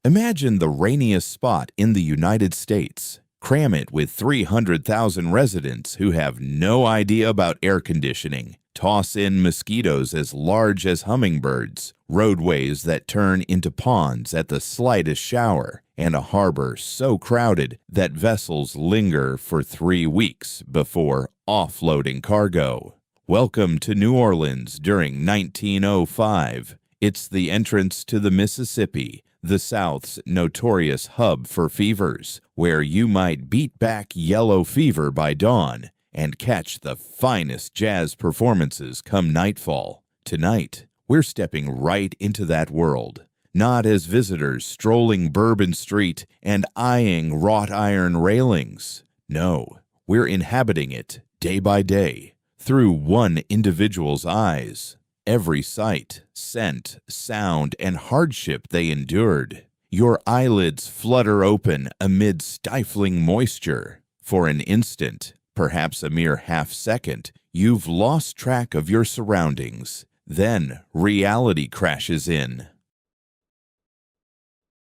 Imagine the rainiest spot in the United States. Cram it with 300,000 residents who have no idea about air conditioning. Toss in mosquitoes as large as hummingbirds, roadways that turn into ponds at the slightest shower, and a harbor so crowded that vessels linger for 3 weeks before offloading cargo. Welcome to New Orleans during 1905. It's the entrance to the Mississippi, the South's notorious hub for fevers, where you might beat back yellow fever by dawn and catch the finest jazz performances come nightfall. Tonight, we're stepping right into that world, not as visitors strolling Bourbon Street and eyeing wrought iron railings. No, we're inhabiting it day by day, through one individual's eyes. Every sight, scent, sound, and hardship they endured. Your eyelids flutter open amid stifling moisture. For an instant, perhaps a mere half-second, you've lost track of your surroundings. Then reality crashes in.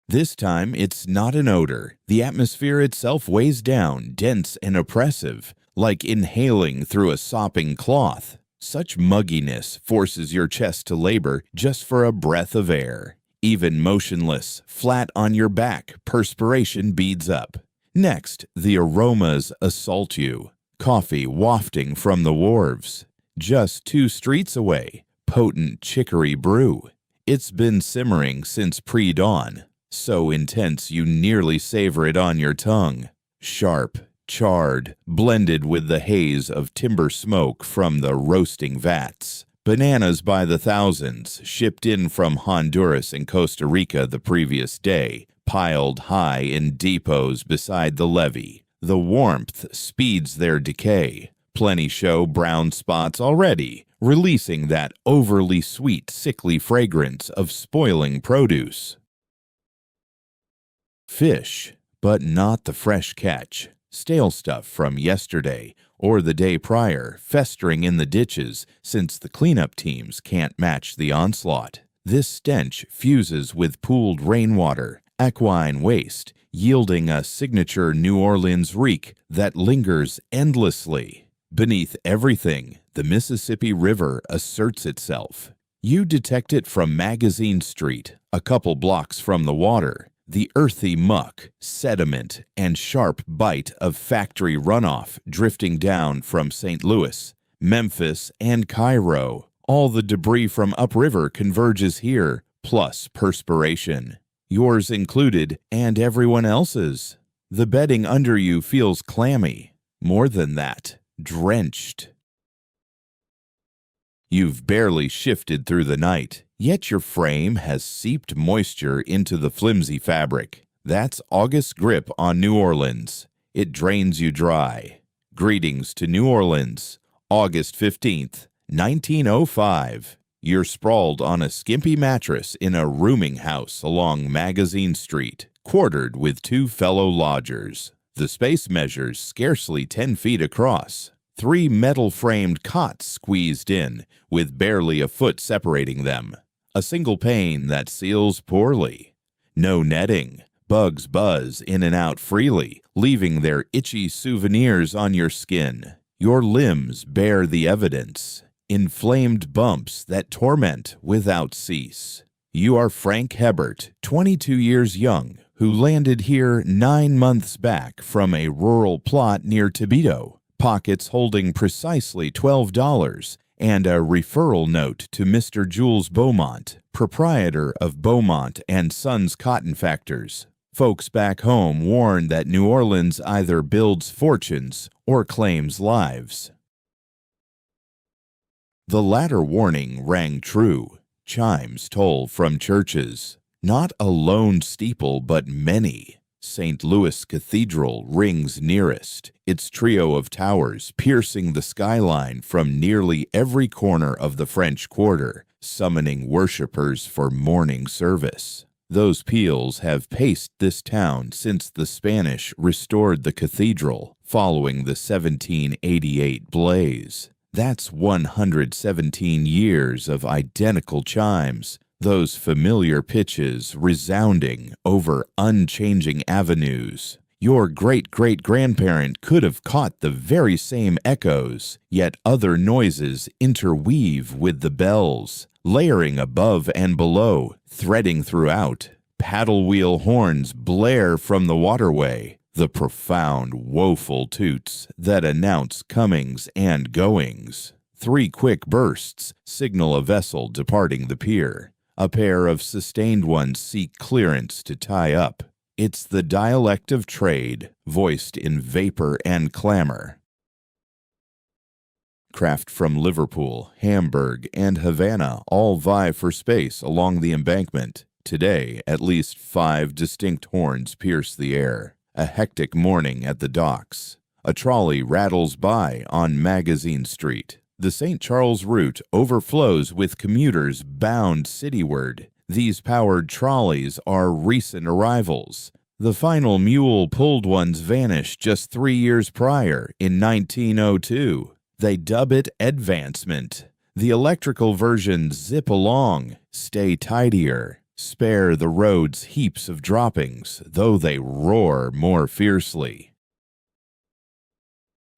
This time, it's not an odor. The atmosphere itself weighs down, dense and oppressive, like inhaling through a sopping cloth. Such mugginess forces your chest to labor just for a breath of air. Even motionless, flat on your back, perspiration beads up. Next, the aromas assault you. Coffee wafting from the wharves. Just 2 streets away, potent chicory brew. It's been simmering since pre-dawn, so intense you nearly savor it on your tongue. Sharp, charred, blended with the haze of timber smoke from the roasting vats. Bananas by the thousands, shipped in from Honduras and Costa Rica the previous day, piled high in depots beside the levee. The warmth speeds their decay. Plenty show brown spots already, releasing that overly sweet, sickly fragrance of spoiling produce. Fish, but not the fresh catch. Stale stuff from yesterday or the day prior, festering in the ditches since the cleanup teams can't match the onslaught. This stench fuses with pooled rainwater, equine waste, yielding a signature New Orleans reek that lingers endlessly. Beneath everything, the Mississippi River asserts itself. You detect it from Magazine Street, a couple blocks from the water. The earthy muck, sediment, and sharp bite of factory runoff drifting down from St. Louis, Memphis, and Cairo. All the debris from upriver converges here, plus perspiration. Yours included, and everyone else's. The bedding under you feels clammy. More than that, drenched. You've barely shifted through the night, yet your frame has seeped moisture into the flimsy fabric. That's August's grip on New Orleans. It drains you dry. Greetings to New Orleans, August 15th, 1905. You're sprawled on a skimpy mattress in a rooming house along Magazine Street, quartered with 2 fellow lodgers. The space measures scarcely 10 feet across. 3 metal-framed cots squeezed in, with barely a foot separating them. A single pane that seals poorly. No netting. Bugs buzz in and out freely, leaving their itchy souvenirs on your skin. Your limbs bear the evidence. Inflamed bumps that torment without cease. You are Frank Hebert, 22 years young, who landed here 9 months back from a rural plot near Toledo. Pockets holding precisely $12 and a referral note to Mr. Jules Beaumont, proprietor of Beaumont and Sons Cotton Factors. Folks back home warn that New Orleans either builds fortunes or claims lives. The latter warning rang true. Chimes toll from churches. Not a lone steeple, but many. St. Louis Cathedral rings nearest, its trio of towers piercing the skyline from nearly every corner of the French Quarter, summoning worshippers for morning service. Those peals have paced this town since the Spanish restored the cathedral, following the 1788 blaze. That's 117 years of identical chimes, those familiar pitches resounding over unchanging avenues. Your great-great-grandparent could have caught the very same echoes, yet other noises interweave with the bells, layering above and below, threading throughout. Paddle wheel horns blare from the waterway, the profound, woeful toots that announce comings and goings. 3 quick bursts signal a vessel departing the pier. A pair of sustained ones seek clearance to tie up. It's the dialect of trade, voiced in vapor and clamor. Craft from Liverpool, Hamburg, and Havana all vie for space along the embankment. Today, at least 5 distinct horns pierce the air. A hectic morning at the docks. A trolley rattles by on Magazine Street. The St. Charles route overflows with commuters bound cityward. These powered trolleys are recent arrivals. The final mule-pulled ones vanished just 3 years prior, in 1902. They dub it advancement. The electrical versions zip along, stay tidier, spare the roads heaps of droppings, though they roar more fiercely.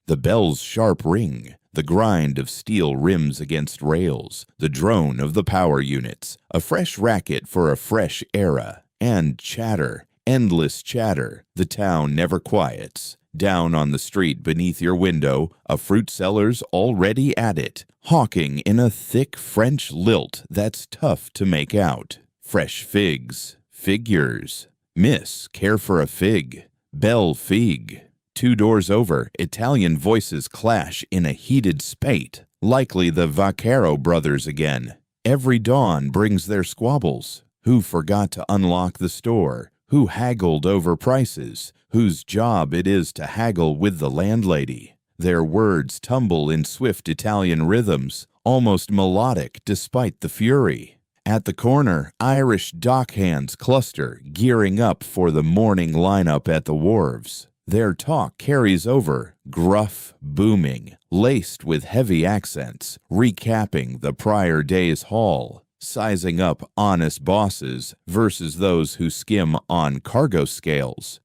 The bell's sharp ring, the grind of steel rims against rails, the drone of the power units, a fresh racket for a fresh era, and chatter, endless chatter. The town never quiets. Down on the street beneath your window, a fruit seller's already at it, hawking in a thick French lilt that's tough to make out. Fresh figs, figures. Miss, care for a fig. Belle fig. 2 doors over, Italian voices clash in a heated spate, likely the Vaccaro brothers again. Every dawn brings their squabbles. Who forgot to unlock the store? Who haggled over prices? Whose job it is to haggle with the landlady? Their words tumble in swift Italian rhythms, almost melodic despite the fury. At the corner, Irish dockhands cluster, gearing up for the morning lineup at the wharves. Their talk carries over, gruff, booming, laced with heavy accents, recapping the prior day's haul, sizing up honest bosses versus those who skim on cargo scales.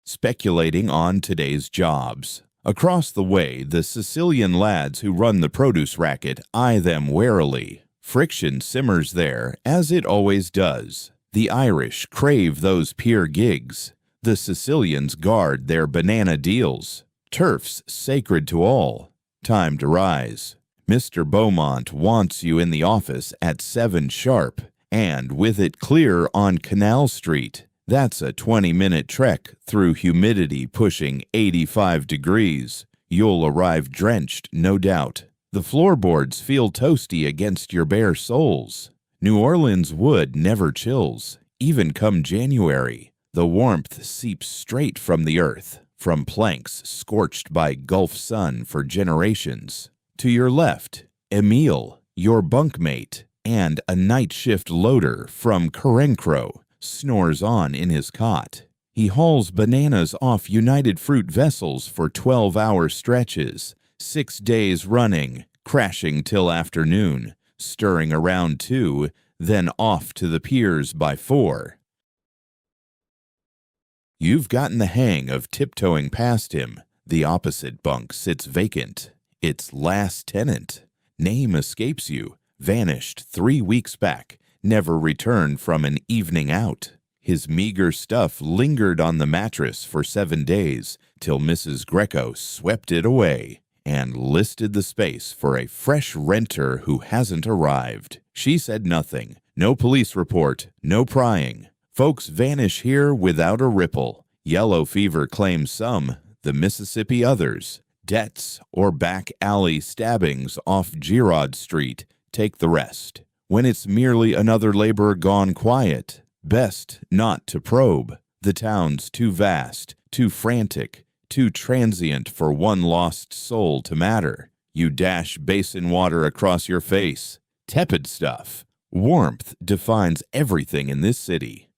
Speculating on today's jobs. Across the way, the Sicilian lads who run the produce racket eye them warily. Friction simmers there, as it always does. The Irish crave those pier gigs. The Sicilians guard their banana deals. Turf's sacred to all. Time to rise. Mr. Beaumont wants you in the office at 7 sharp, and with it clear on Canal Street. That's a 20-minute trek through humidity pushing 85 degrees. You'll arrive drenched, no doubt. The floorboards feel toasty against your bare soles. New Orleans wood never chills, even come January. The warmth seeps straight from the earth, from planks scorched by Gulf sun for generations. To your left, Emile, your bunkmate, and a night shift loader from Carencro, snores on in his cot. He hauls bananas off United Fruit vessels for 12-hour stretches, 6 days running, crashing till afternoon, stirring around 2, then off to the piers by 4. You've gotten the hang of tiptoeing past him. The opposite bunk sits vacant. Its last tenant. Name escapes you. Vanished 3 weeks back. Never returned from an evening out. His meager stuff lingered on the mattress for 7 days, till Mrs. Greco swept it away and listed the space for a fresh renter who hasn't arrived. She said nothing. No police report. No prying. Folks vanish here without a ripple. Yellow fever claims some, the Mississippi others. Debts or back alley stabbings off Girard Street take the rest. When it's merely another laborer gone quiet, best not to probe. The town's too vast, too frantic, too transient for one lost soul to matter. You dash basin water across your face. Tepid stuff. Warmth defines everything in this city.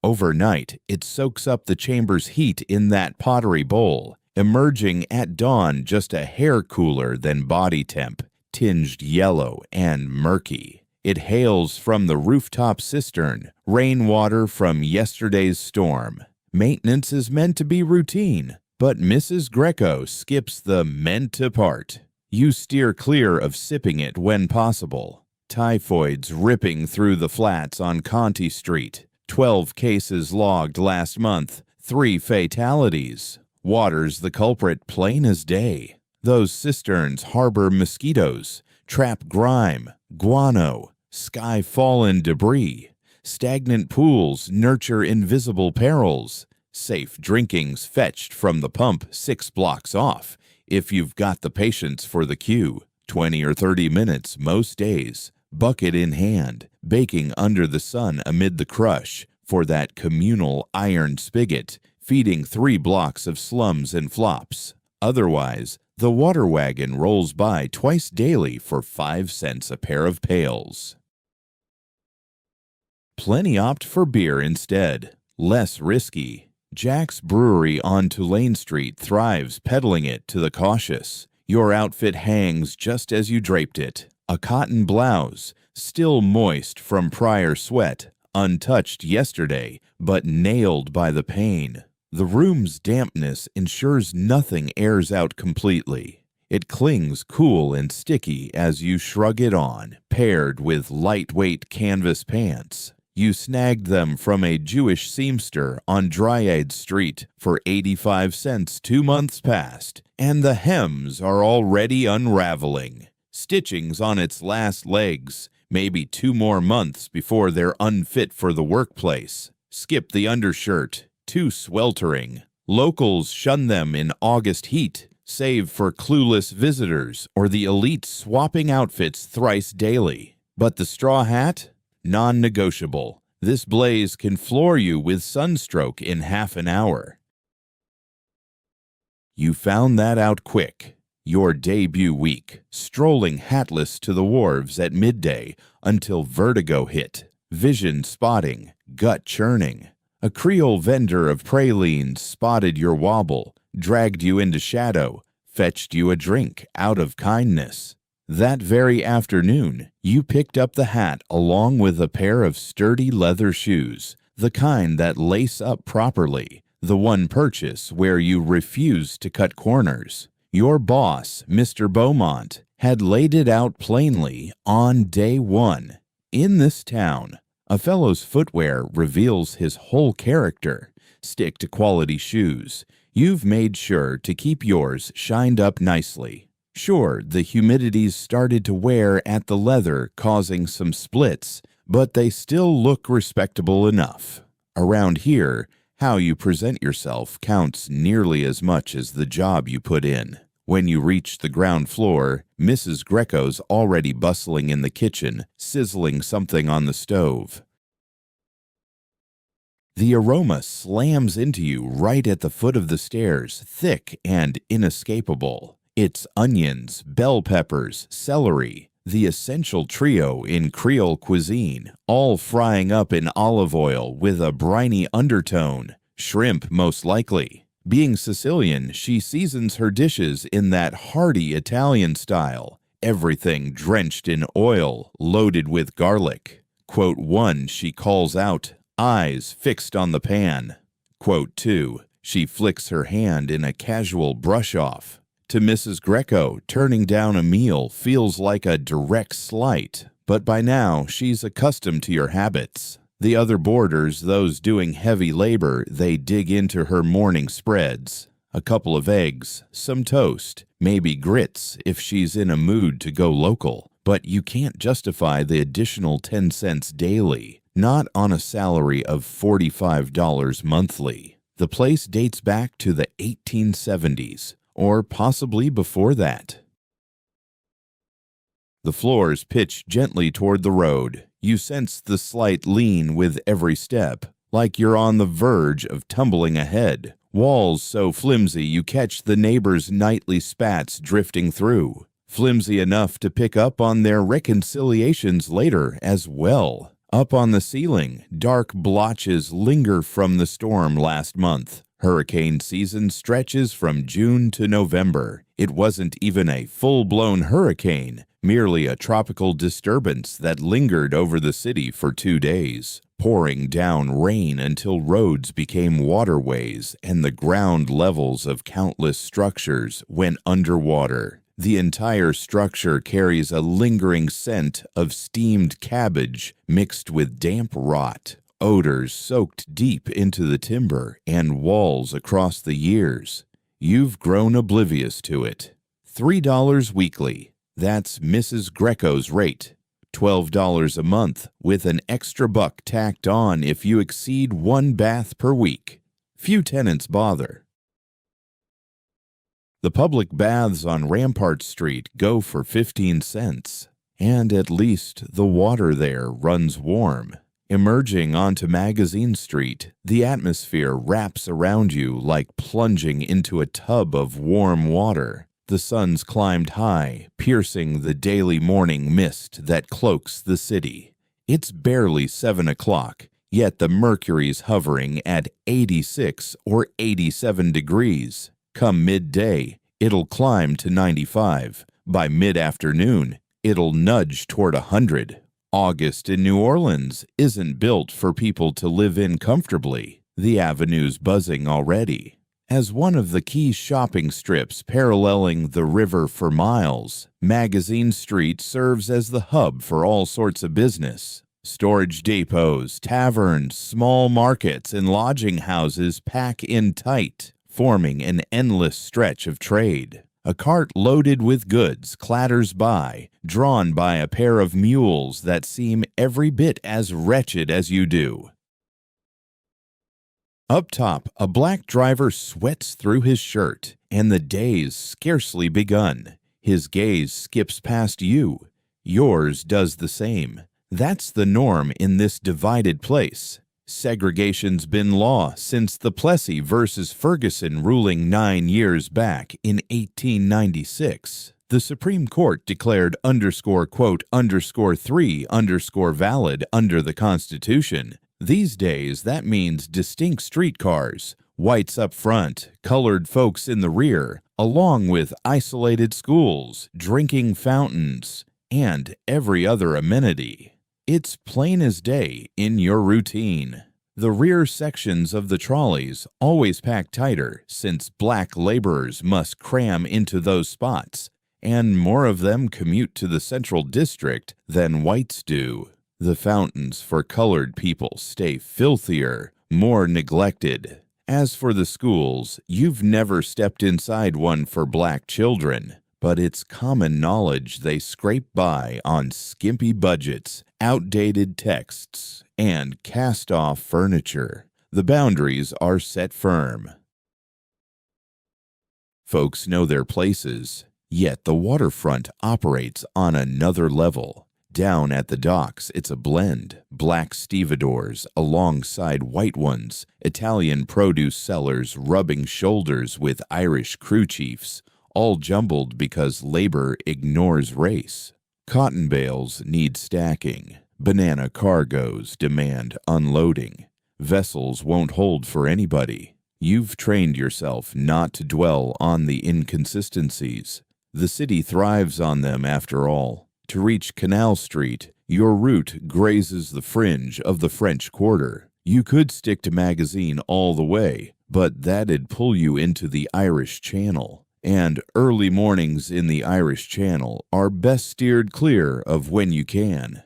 Overnight, it soaks up the chamber's heat in that pottery bowl, emerging at dawn just a hair cooler than body temp. tinged yellow and murky. It hails from the rooftop cistern, rainwater from yesterday's storm. Maintenance is meant to be routine, but Mrs. Greco skips the meant to part. You steer clear of sipping it when possible. Typhoid's ripping through the flats on Conti Street. 12 cases logged last month, 3 fatalities. Water's the culprit plain as day. Those cisterns harbor mosquitoes, trap grime, guano, sky-fallen debris. Stagnant pools nurture invisible perils. Safe drinking's fetched from the pump 6 blocks off, if you've got the patience for the queue. 20 or 30 minutes most days, bucket in hand, baking under the sun amid the crush for that communal iron spigot, feeding 3 blocks of slums and flops. Otherwise, the water wagon rolls by twice daily for 5 cents a pair of pails. Plenty opt for beer instead. Less risky. Jack's Brewery on Tulane Street thrives peddling it to the cautious. Your outfit hangs just as you draped it. A cotton blouse, still moist from prior sweat, untouched yesterday, but nailed by the pain. The room's dampness ensures nothing airs out completely. It clings cool and sticky as you shrug it on, paired with lightweight canvas pants. You snagged them from a Jewish seamster on Dryade Street for 85 cents 2 months past, and the hems are already unraveling. Stitching's on its last legs, maybe 2 more months before they're unfit for the workplace. Skip the undershirt, too sweltering. Locals shun them in August heat, save for clueless visitors or the elite swapping outfits thrice daily. But the straw hat? Non-negotiable. This blaze can floor you with sunstroke in half an hour. You found that out quick. Your debut week, strolling hatless to the wharves at midday until vertigo hit, vision spotting, gut churning. A Creole vendor of pralines spotted your wobble, dragged you into shadow, fetched you a drink out of kindness. That very afternoon, you picked up the hat along with a pair of sturdy leather shoes, the kind that lace up properly, the one purchase where you refuse to cut corners. Your boss, Mr. Beaumont, had laid it out plainly on day 1. In this town, a fellow's footwear reveals his whole character. Stick to quality shoes. You've made sure to keep yours shined up nicely. Sure, the humidity's started to wear at the leather, causing some splits, but they still look respectable enough. Around here, how you present yourself counts nearly as much as the job you put in. When you reach the ground floor, Mrs. Greco's already bustling in the kitchen, sizzling something on the stove. The aroma slams into you right at the foot of the stairs, thick and inescapable. It's onions, bell peppers, celery, the essential trio in Creole cuisine, all frying up in olive oil with a briny undertone. Shrimp, most likely. Being Sicilian, she seasons her dishes in that hearty Italian style, everything drenched in oil, loaded with garlic. Quote 1, she calls out, eyes fixed on the pan. Quote 2, she flicks her hand in a casual brush-off. To Mrs. Greco, turning down a meal feels like a direct slight, but by now she's accustomed to your habits. The other boarders, those doing heavy labor, they dig into her morning spreads. A couple of eggs, some toast, maybe grits if she's in a mood to go local. But you can't justify the additional 10 cents daily, not on a salary of $45 monthly. The place dates back to the 1870s. Or possibly before that. The floors pitch gently toward the road. You sense the slight lean with every step, like you're on the verge of tumbling ahead. Walls so flimsy you catch the neighbors' nightly spats drifting through. Flimsy enough to pick up on their reconciliations later as well. Up on the ceiling, dark blotches linger from the storm last month. Hurricane season stretches from June to November. It wasn't even a full-blown hurricane, merely a tropical disturbance that lingered over the city for 2 days, pouring down rain until roads became waterways and the ground levels of countless structures went underwater. The entire structure carries a lingering scent of steamed cabbage mixed with damp rot, odors soaked deep into the timber and walls across the years. You've grown oblivious to it. $3 weekly. That's Mrs. Greco's rate. $12 a month with an extra buck tacked on if you exceed 1 bath per week. Few tenants bother. The public baths on Rampart Street go for 15 cents, and at least the water there runs warm. Emerging onto Magazine Street, the atmosphere wraps around you like plunging into a tub of warm water. The sun's climbed high, piercing the daily morning mist that cloaks the city. It's barely 7 o'clock, yet the mercury's hovering at 86 or 87 degrees. Come midday, it'll climb to 95. By mid-afternoon, it'll nudge toward 100. August in New Orleans isn't built for people to live in comfortably. The avenue's buzzing already. As one of the key shopping strips paralleling the river for miles, Magazine Street serves as the hub for all sorts of business. Storage depots, taverns, small markets, and lodging houses pack in tight, forming an endless stretch of trade. A cart loaded with goods clatters by, drawn by a pair of mules that seem every bit as wretched as you do. Up top, a black driver sweats through his shirt, and the day's scarcely begun. His gaze skips past you. Yours does the same. That's the norm in this divided place. Segregation's been law since the Plessy versus Ferguson ruling 9 years back in 1896. The Supreme Court declared _3_ valid under the Constitution. These days, that means distinct streetcars, whites up front, colored folks in the rear, along with isolated schools, drinking fountains, and every other amenity. It's plain as day in your routine. The rear sections of the trolleys always pack tighter since black laborers must cram into those spots, and more of them commute to the Central District than whites do. The fountains for colored people stay filthier, more neglected. As for the schools, you've never stepped inside one for black children, but it's common knowledge they scrape by on skimpy budgets, outdated texts, and cast-off furniture. The boundaries are set firm. Folks know their places, yet the waterfront operates on another level. Down at the docks, it's a blend. Black stevedores alongside white ones, Italian produce sellers rubbing shoulders with Irish crew chiefs, all jumbled because labor ignores race. Cotton bales need stacking. Banana cargoes demand unloading. Vessels won't hold for anybody. You've trained yourself not to dwell on the inconsistencies. The city thrives on them after all. To reach Canal Street, your route grazes the fringe of the French Quarter. You could stick to Magazine all the way, but that'd pull you into the Irish Channel. And early mornings in the Irish Channel are best steered clear of when you can.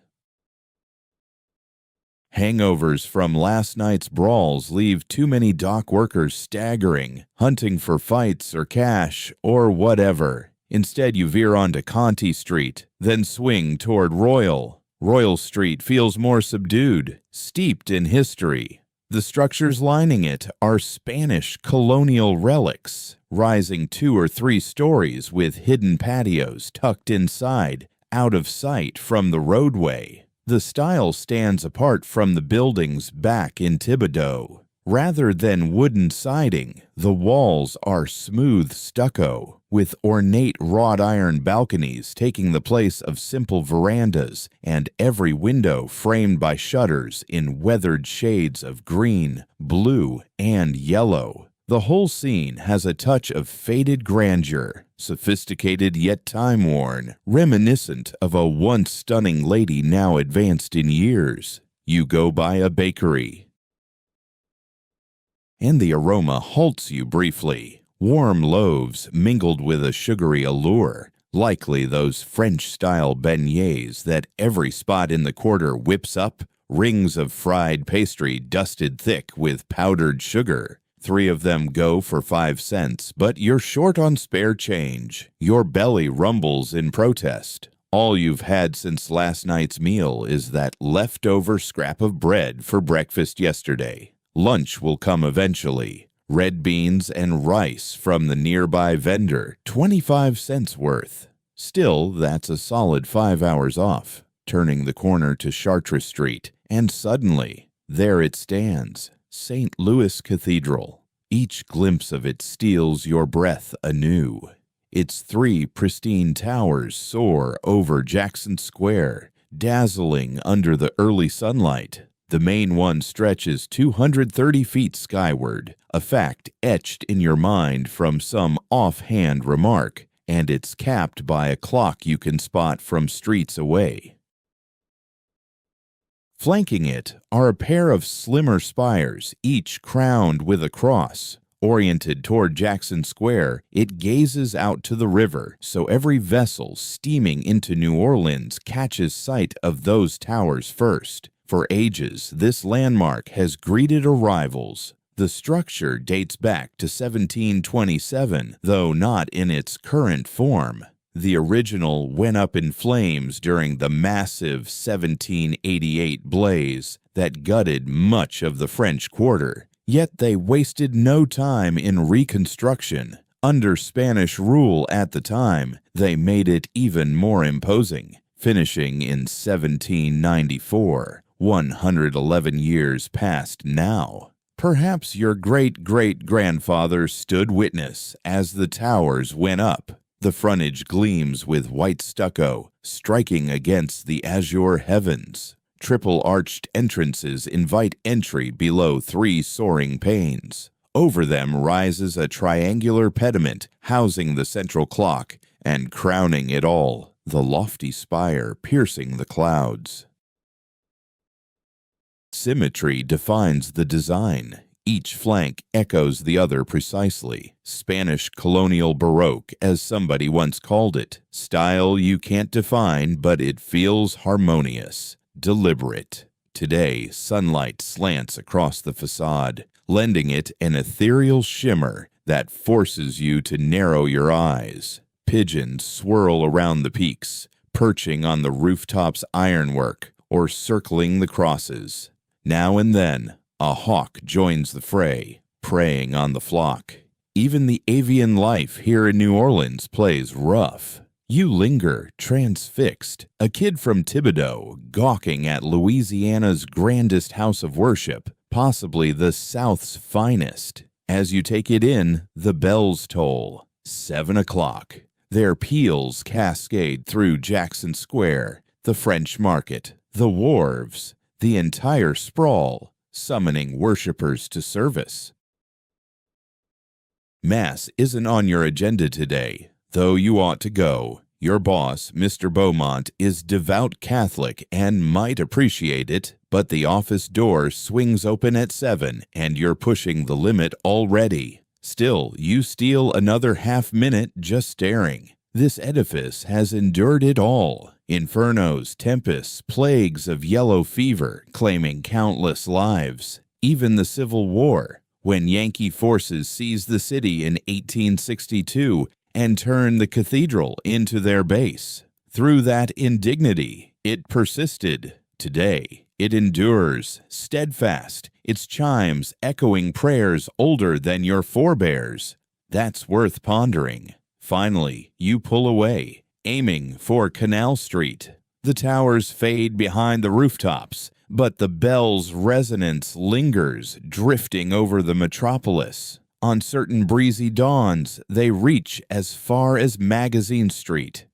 Hangovers from last night's brawls leave too many dock workers staggering, hunting for fights or cash or whatever. Instead, you veer onto Conti Street, then swing toward Royal. Royal Street feels more subdued, steeped in history. The structures lining it are Spanish colonial relics, rising 2 or 3 stories with hidden patios tucked inside, out of sight from the roadway. The style stands apart from the buildings back in Thibodeau. Rather than wooden siding, the walls are smooth stucco, with ornate wrought iron balconies taking the place of simple verandas, and every window framed by shutters in weathered shades of green, blue, and yellow. The whole scene has a touch of faded grandeur, sophisticated yet time-worn, reminiscent of a once stunning lady now advanced in years. You go by a bakery, and the aroma halts you briefly. Warm loaves mingled with a sugary allure, likely those French-style beignets that every spot in the quarter whips up, rings of fried pastry dusted thick with powdered sugar. 3 of them go for 5 cents, but you're short on spare change. Your belly rumbles in protest. All you've had since last night's meal is that leftover scrap of bread for breakfast yesterday. Lunch will come eventually. Red beans and rice from the nearby vendor, 25 cents worth. Still, that's a solid 5 hours off. Turning the corner to Chartres Street, and suddenly, there it stands, St. Louis Cathedral. Each glimpse of it steals your breath anew. Its 3 pristine towers soar over Jackson Square, dazzling under the early sunlight. The main one stretches 230 feet skyward, a fact etched in your mind from some offhand remark, and it's capped by a clock you can spot from streets away. Flanking it are a pair of slimmer spires, each crowned with a cross. Oriented toward Jackson Square, it gazes out to the river, so every vessel steaming into New Orleans catches sight of those towers first. For ages, this landmark has greeted arrivals. The structure dates back to 1727, though not in its current form. The original went up in flames during the massive 1788 blaze that gutted much of the French Quarter. Yet they wasted no time in reconstruction. Under Spanish rule at the time, they made it even more imposing, finishing in 1794. 111 years past now. Perhaps your great-great-grandfather stood witness as the towers went up. The frontage gleams with white stucco, striking against the azure heavens. Triple-arched entrances invite entry below 3 soaring panes. Over them rises a triangular pediment housing the central clock, and crowning it all, the lofty spire piercing the clouds. Symmetry defines the design. Each flank echoes the other precisely. Spanish colonial Baroque, as somebody once called it. Style you can't define, but it feels harmonious, deliberate. Today, sunlight slants across the facade, lending it an ethereal shimmer that forces you to narrow your eyes. Pigeons swirl around the peaks, perching on the rooftop's ironwork or circling the crosses. Now and then, a hawk joins the fray, preying on the flock. Even the avian life here in New Orleans plays rough. You linger, transfixed, a kid from Thibodaux, gawking at Louisiana's grandest house of worship, possibly the South's finest. As you take it in, the bells toll. 7 o'clock. Their peals cascade through Jackson Square, the French Market, the wharves, the entire sprawl, summoning worshippers to service. Mass isn't on your agenda today, though you ought to go. Your boss, Mr. Beaumont, is devout Catholic and might appreciate it, but the office door swings open at 7 and you're pushing the limit already. Still, you steal another half-minute just staring. This edifice has endured it all. Infernos, tempests, plagues of yellow fever, claiming countless lives. Even the Civil War, when Yankee forces seized the city in 1862 and turned the cathedral into their base. Through that indignity, it persisted. Today, it endures, steadfast, its chimes echoing prayers older than your forebears. That's worth pondering. Finally, you pull away, aiming for Canal Street. The towers fade behind the rooftops, but the bell's resonance lingers, drifting over the metropolis. On certain breezy dawns, they reach as far as Magazine Street.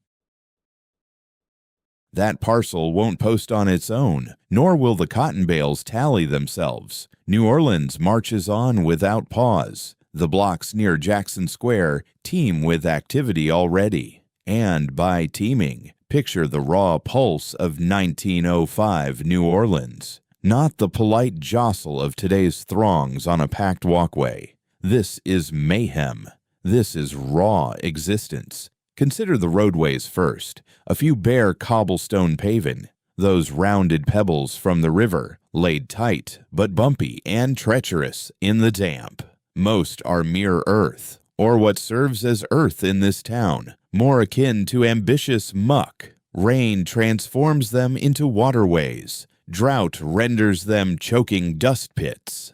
That parcel won't post on its own, nor will the cotton bales tally themselves. New Orleans marches on without pause. The blocks near Jackson Square teem with activity already. And by teeming, picture the raw pulse of 1905 New Orleans, not the polite jostle of today's throngs on a packed walkway. This is mayhem. This is raw existence. Consider the roadways first, a few bare cobblestone paving, those rounded pebbles from the river, laid tight but bumpy and treacherous in the damp. Most are mere earth, or what serves as earth in this town, more akin to ambitious muck. Rain transforms them into waterways. Drought renders them choking dust pits.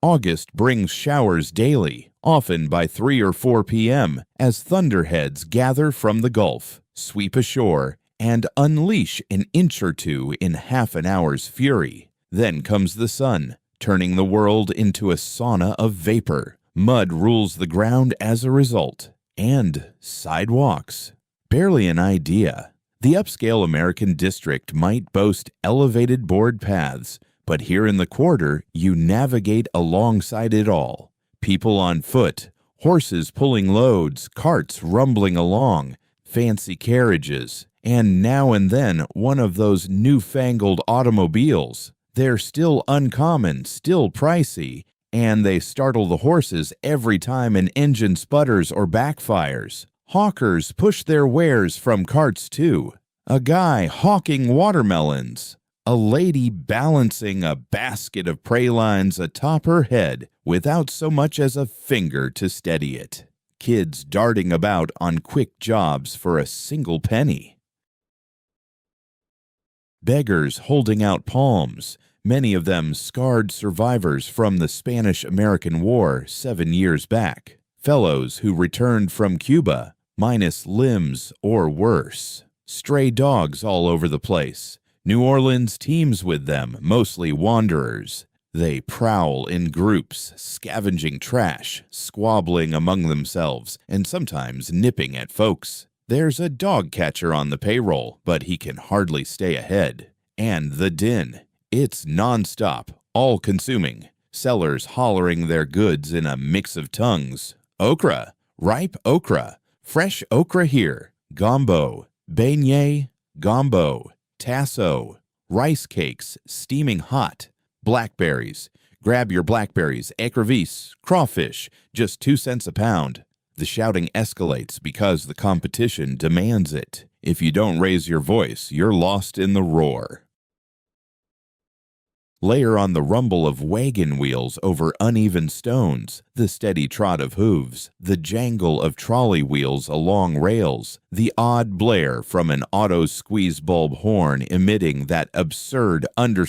August brings showers daily, often by 3 or 4 p.m., as thunderheads gather from the Gulf, sweep ashore, and unleash an inch or two in half an hour's fury. Then comes the sun, turning the world into a sauna of vapor. Mud rules the ground as a result. And sidewalks. Barely an idea. The upscale American district might boast elevated board paths, but here in the quarter, you navigate alongside it all. People on foot, horses pulling loads, carts rumbling along, fancy carriages, and now and then one of those newfangled automobiles. They're still uncommon, still pricey, and they startle the horses every time an engine sputters or backfires. Hawkers push their wares from carts too. A guy hawking watermelons. A lady balancing a basket of pralines atop her head without so much as a finger to steady it. Kids darting about on quick jobs for a single penny. Beggars holding out palms, many of them scarred survivors from the Spanish-American War 7 years back. Fellows who returned from Cuba, minus limbs or worse. Stray dogs all over the place. New Orleans teems with them, mostly wanderers. They prowl in groups, scavenging trash, squabbling among themselves, and sometimes nipping at folks. There's a dog catcher on the payroll, but he can hardly stay ahead. And the din. It's nonstop, all-consuming. Sellers hollering their goods in a mix of tongues. Okra, ripe okra, fresh okra here, gombo, beignet, gombo, tasso, rice cakes steaming hot, blackberries. Grab your blackberries, écrevisse, crawfish, just 2 cents a pound. The shouting escalates because the competition demands it. If you don't raise your voice, you're lost in the roar. Layer on the rumble of wagon wheels over uneven stones, the steady trot of hooves, the jangle of trolley wheels along rails, the odd blare from an auto squeeze bulb horn emitting that absurd __4_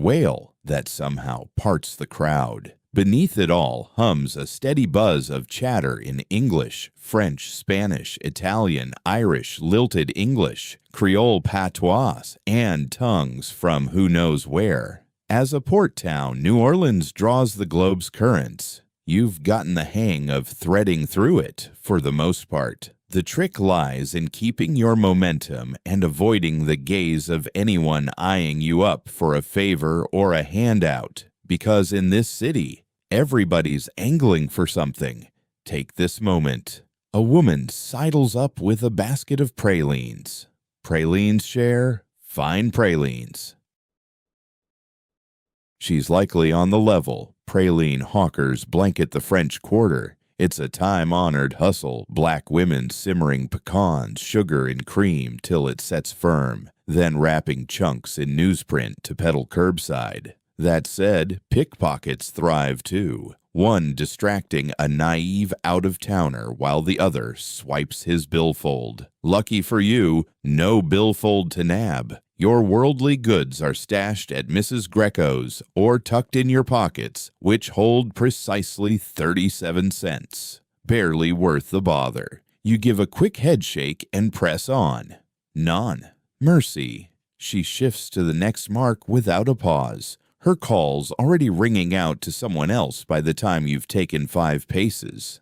wail that somehow parts the crowd. Beneath it all hums a steady buzz of chatter in English, French, Spanish, Italian, Irish, lilted English, Creole patois, and tongues from who knows where. As a port town, New Orleans draws the globe's currents. You've gotten the hang of threading through it, for the most part. The trick lies in keeping your momentum and avoiding the gaze of anyone eyeing you up for a favor or a handout, because in this city, everybody's angling for something. Take this moment. A woman sidles up with a basket of pralines. Pralines share, fine pralines. She's likely on the level. Praline hawkers blanket the French Quarter. It's a time-honored hustle, black women simmering pecans, sugar, and cream till it sets firm, then wrapping chunks in newsprint to peddle curbside. That said, pickpockets thrive too, one distracting a naive out-of-towner while the other swipes his billfold. Lucky for you, no billfold to nab. Your worldly goods are stashed at Mrs. Greco's or tucked in your pockets, which hold precisely 37 cents. Barely worth the bother. You give a quick headshake and press on. None. Mercy. She shifts to the next mark without a pause. Her call's already ringing out to someone else by the time you've taken 5 paces.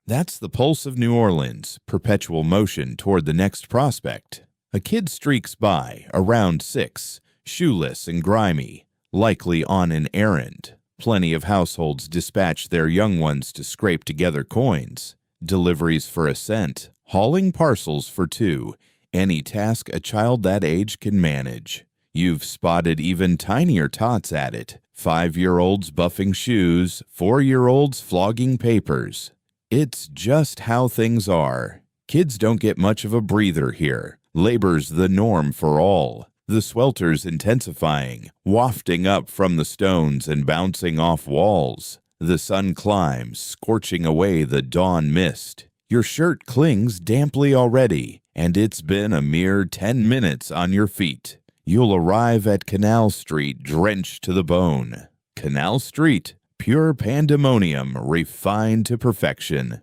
That's the pulse of New Orleans, perpetual motion toward the next prospect. A kid streaks by, around 6. shoeless and grimy, likely on an errand. Plenty of households dispatch their young ones to scrape together coins. Deliveries for a cent, hauling parcels for 2. Any task a child that age can manage. You've spotted even tinier tots at it. 5-year-olds buffing shoes, 4-year-olds flogging papers. It's just how things are. Kids don't get much of a breather here. Labor's the norm for all. The swelter's intensifying, wafting up from the stones and bouncing off walls. The sun climbs, scorching away the dawn mist. Your shirt clings damply already, and it's been a mere 10 minutes on your feet. You'll arrive at Canal Street drenched to the bone. Canal Street, pure pandemonium refined to perfection.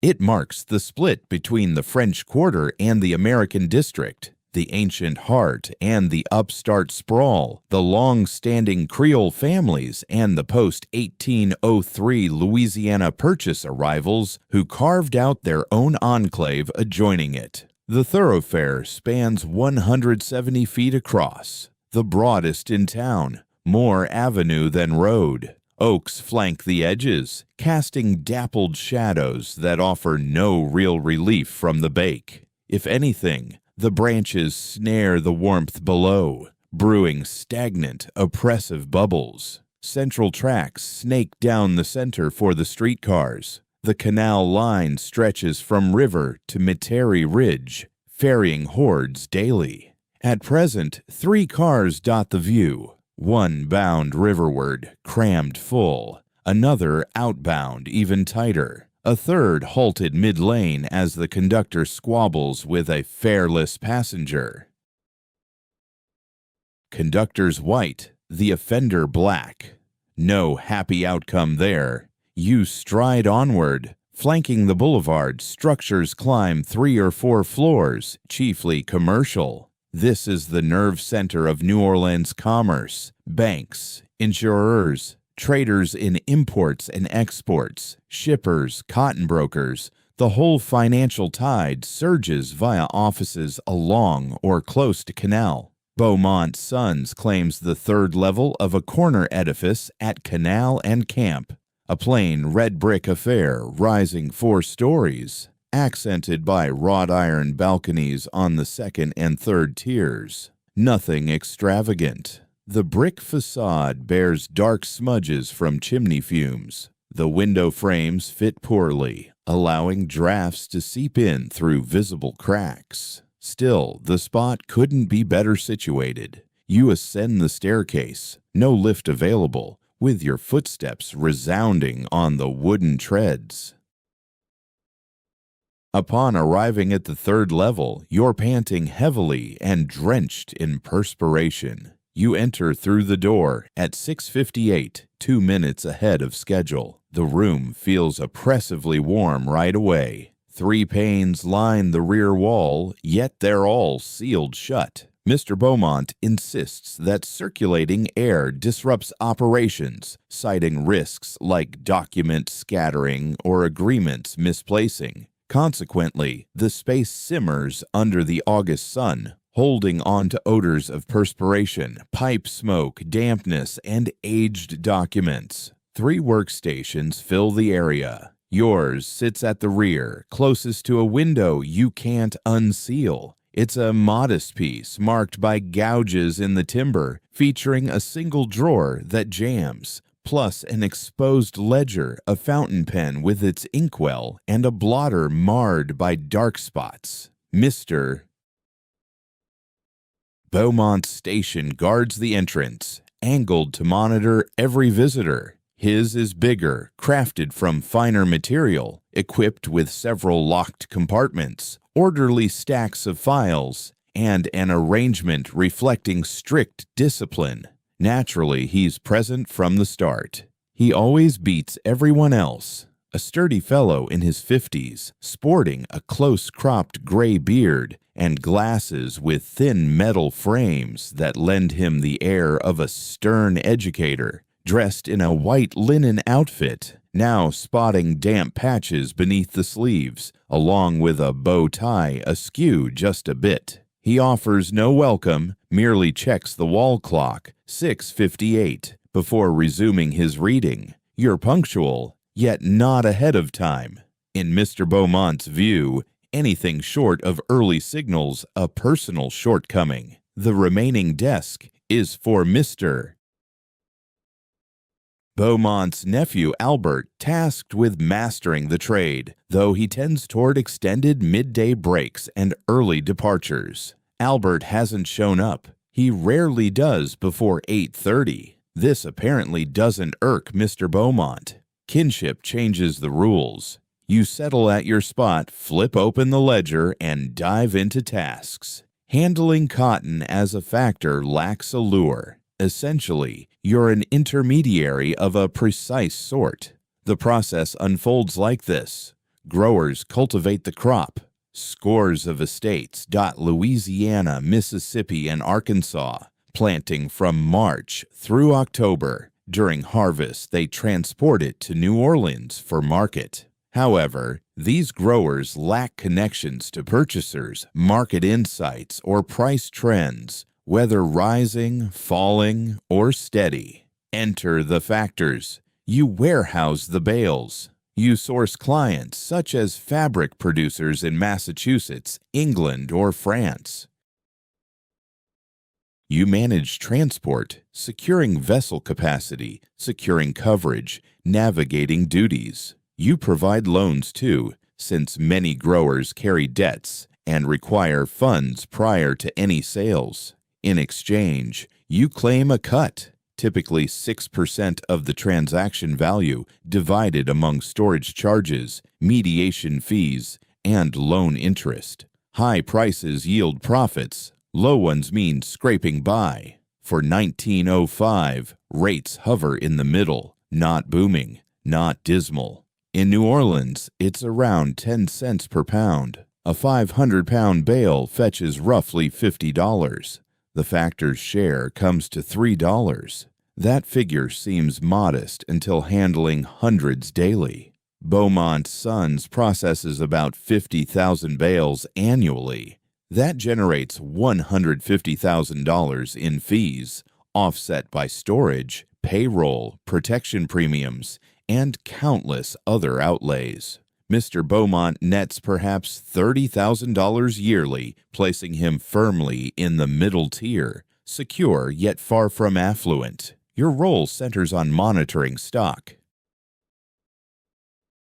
It marks the split between the French Quarter and the American District, the ancient heart and the upstart sprawl, the long-standing Creole families and the post-1803 Louisiana Purchase arrivals who carved out their own enclave adjoining it. The thoroughfare spans 170 feet across, the broadest in town, more avenue than road. Oaks flank the edges, casting dappled shadows that offer no real relief from the bake. If anything, the branches snare the warmth below, brewing stagnant, oppressive bubbles. Central tracks snake down the center for the streetcars. The canal line stretches from river to Metairie Ridge, ferrying hordes daily. At present, 3 cars dot the view. One bound riverward, crammed full. Another outbound, even tighter. A third halted mid-lane as the conductor squabbles with a fareless passenger. Conductor's white, the offender black. No happy outcome there. You stride onward. Flanking the boulevard, structures climb 3 or 4 floors, chiefly commercial. This is the nerve center of New Orleans commerce. Banks, insurers, traders in imports and exports, shippers, cotton brokers. The whole financial tide surges via offices along or close to Canal. Beaumont Sons claims the 3rd level of a corner edifice at Canal and Camp. A plain red brick affair rising 4 stories, accented by wrought iron balconies on the 2nd and 3rd tiers. Nothing extravagant. The brick facade bears dark smudges from chimney fumes. The window frames fit poorly, allowing drafts to seep in through visible cracks. Still, the spot couldn't be better situated. You ascend the staircase, no lift available, with your footsteps resounding on the wooden treads. Upon arriving at the 3rd level, you're panting heavily and drenched in perspiration. You enter through the door at 6:58, 2 minutes ahead of schedule. The room feels oppressively warm right away. 3 panes line the rear wall, yet they're all sealed shut. Mr. Beaumont insists that circulating air disrupts operations, citing risks like document scattering or agreements misplacing. Consequently, the space simmers under the August sun, holding on to odors of perspiration, pipe smoke, dampness, and aged documents. 3 workstations fill the area. Yours sits at the rear, closest to a window you can't unseal. It's a modest piece marked by gouges in the timber, featuring a single drawer that jams, plus an exposed ledger, a fountain pen with its inkwell, and a blotter marred by dark spots. Mr. Beaumont Station guards the entrance, angled to monitor every visitor. His is bigger, crafted from finer material, equipped with several locked compartments, orderly stacks of files, and an arrangement reflecting strict discipline. Naturally, he's present from the start. He always beats everyone else. A sturdy fellow in his 50s, sporting a close-cropped gray beard and glasses with thin metal frames that lend him the air of a stern educator, dressed in a white linen outfit, now spotting damp patches beneath the sleeves, along with a bow tie askew just a bit. He offers no welcome, merely checks the wall clock, 6:58, before resuming his reading. You're punctual, yet not ahead of time. In Mr. Beaumont's view, anything short of early signals a personal shortcoming. The remaining desk is for Mr. Beaumont's nephew Albert, tasked with mastering the trade, though he tends toward extended midday breaks and early departures. Albert hasn't shown up. He rarely does before 8:30. This apparently doesn't irk Mr. Beaumont. Kinship changes the rules. You settle at your spot, flip open the ledger, and dive into tasks. Handling cotton as a factor lacks allure. Essentially, you're an intermediary of a precise sort. The process unfolds like this. Growers cultivate the crop. Scores of estates dot Louisiana, Mississippi, and Arkansas, planting from March through October. During harvest, they transport it to New Orleans for market. However, these growers lack connections to purchasers, market insights, or price trends, whether rising, falling, or steady. Enter the factors. You warehouse the bales. You source clients such as fabric producers in Massachusetts, England, or France. You manage transport, securing vessel capacity, securing coverage, navigating duties. You provide loans too, since many growers carry debts and require funds prior to any sales. In exchange, you claim a cut, typically 6% of the transaction value, divided among storage charges, mediation fees, and loan interest. High prices yield profits. Low ones mean scraping by. For 1905, rates hover in the middle, not booming, not dismal. In New Orleans, it's around 10 cents per pound. A 500-pound bale fetches roughly $50. The factor's share comes to $3. That figure seems modest until handling hundreds daily. Beaumont Sons processes about 50,000 bales annually. That generates $150,000 in fees, offset by storage, payroll, protection premiums, and countless other outlays. Mr. Beaumont nets perhaps $30,000 yearly, placing him firmly in the middle tier, secure yet far from affluent. Your role centers on monitoring stock.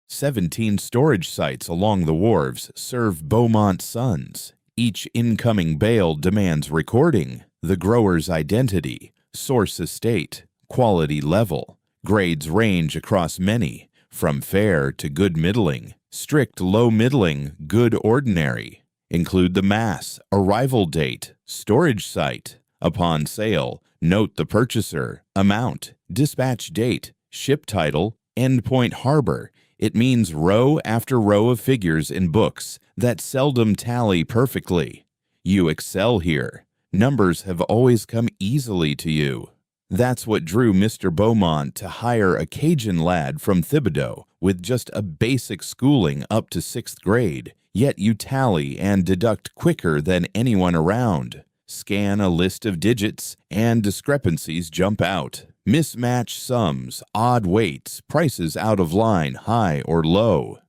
17 storage sites along the wharves serve Beaumont Sons. Each incoming bale demands recording, the grower's identity, source estate, quality level. Grades range across many, from fair to good middling, strict low middling, good ordinary. Include the mass, arrival date, storage site. Upon sale, note the purchaser, amount, dispatch date, ship title, endpoint harbor. It means row after row of figures in books that seldom tally perfectly. You excel here. Numbers have always come easily to you. That's what drew Mr. Beaumont to hire a Cajun lad from Thibodaux with just a basic schooling up to 6th grade. Yet you tally and deduct quicker than anyone around. Scan a list of digits, and discrepancies jump out. Mismatched sums, odd weights, prices out of line, high or low.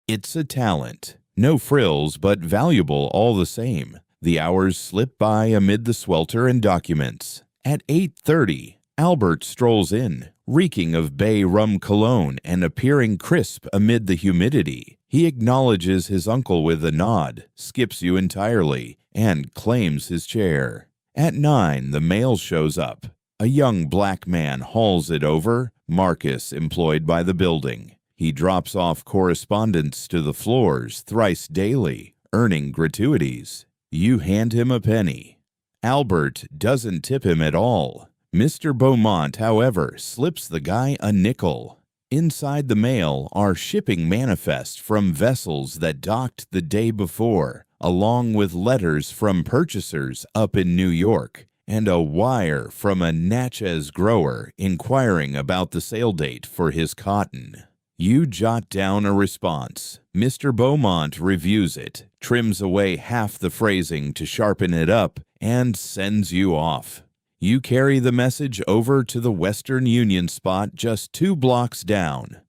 It's a talent. No frills, but valuable all the same. The hours slip by amid the swelter and documents. At 8:30, Albert strolls in, reeking of bay rum cologne and appearing crisp amid the humidity. He acknowledges his uncle with a nod, skips you entirely, and claims his chair. At 9, the mail shows up. A young black man hauls it over, Marcus employed by the building. He drops off correspondence to the floors thrice daily, earning gratuities. You hand him a penny. Albert doesn't tip him at all. Mr. Beaumont, however, slips the guy a nickel. Inside the mail are shipping manifests from vessels that docked the day before, along with letters from purchasers up in New York, and a wire from a Natchez grower inquiring about the sale date for his cotton. You jot down a response. Mr. Beaumont reviews it, trims away half the phrasing to sharpen it up, and sends you off. You carry the message over to the Western Union spot just 2 blocks down.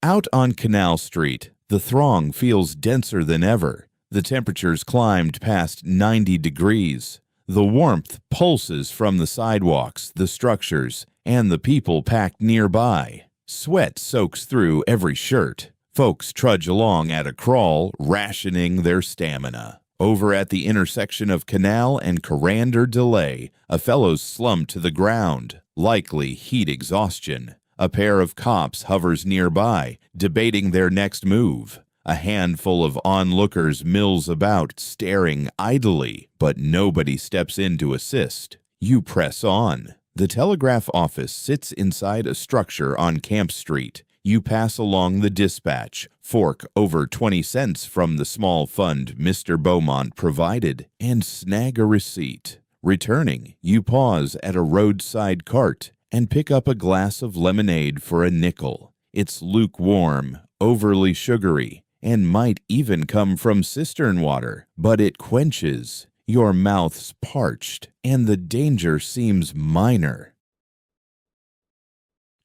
Out on Canal Street, the throng feels denser than ever. The temperature's climbed past 90 degrees. The warmth pulses from the sidewalks, the structures, and the people packed nearby. Sweat soaks through every shirt. Folks trudge along at a crawl, rationing their stamina. Over at the intersection of Canal and Carander Delay, a fellow's slumped to the ground, likely heat exhaustion. A pair of cops hovers nearby, debating their next move. A handful of onlookers mills about, staring idly, but nobody steps in to assist. You press on. The telegraph office sits inside a structure on Camp Street. You pass along the dispatch, fork over 20 cents from the small fund Mr. Beaumont provided, and snag a receipt. Returning, you pause at a roadside cart and pick up a glass of lemonade for a nickel. It's lukewarm, overly sugary, and might even come from cistern water, but it quenches. Your mouth's parched, and the danger seems minor.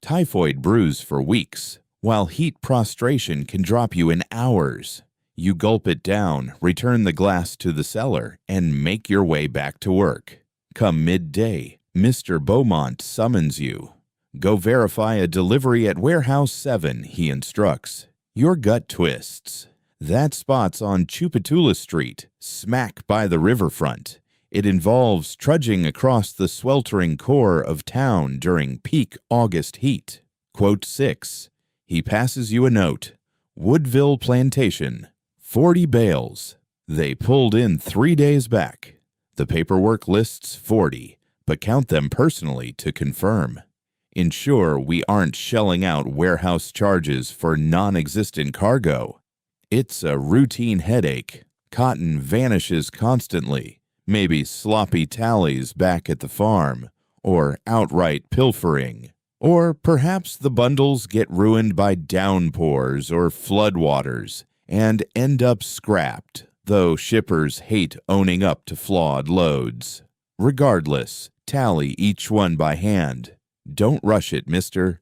Typhoid brews for weeks, while heat prostration can drop you in hours. You gulp it down, return the glass to the cellar, and make your way back to work. Come midday, Mr. Beaumont summons you. Go verify a delivery at Warehouse 7, he instructs. Your gut twists. That spot's on Chupatula Street, smack by the riverfront. It involves trudging across the sweltering core of town during peak August heat. Quote 6. He passes you a note. Woodville Plantation, 40 bales. They pulled in 3 days back. The paperwork lists 40, but count them personally to confirm. Ensure we aren't shelling out warehouse charges for non-existent cargo. It's a routine headache. Cotton vanishes constantly. Maybe sloppy tallies back at the farm, or outright pilfering. Or perhaps the bundles get ruined by downpours or floodwaters and end up scrapped, though shippers hate owning up to flawed loads. Regardless, tally each one by hand. Don't rush it, mister.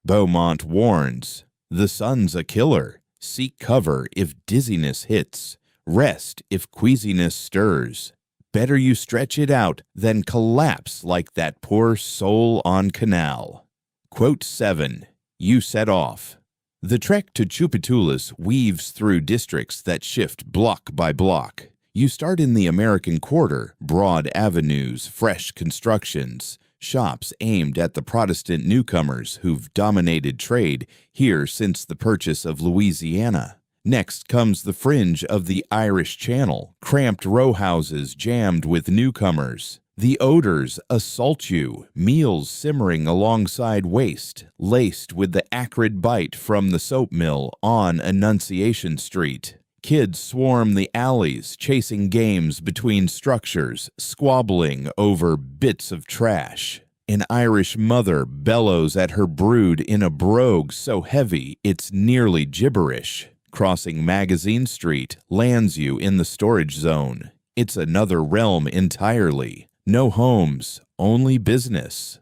Beaumont warns. The sun's a killer. Seek cover if dizziness hits. Rest if queasiness stirs. Better you stretch it out than collapse like that poor soul on Canal. Quote 7. You set off. The trek to Chupatulas weaves through districts that shift block by block. You start in the American Quarter, broad avenues, fresh constructions, shops aimed at the Protestant newcomers who've dominated trade here since the purchase of Louisiana. Next comes the fringe of the Irish Channel, cramped row houses jammed with newcomers. The odors assault you, meals simmering alongside waste, laced with the acrid bite from the soap mill on Annunciation Street. Kids swarm the alleys, chasing games between structures, squabbling over bits of trash. An Irish mother bellows at her brood in a brogue so heavy it's nearly gibberish. Crossing Magazine Street lands you in the storage zone. It's another realm entirely. No homes, only business.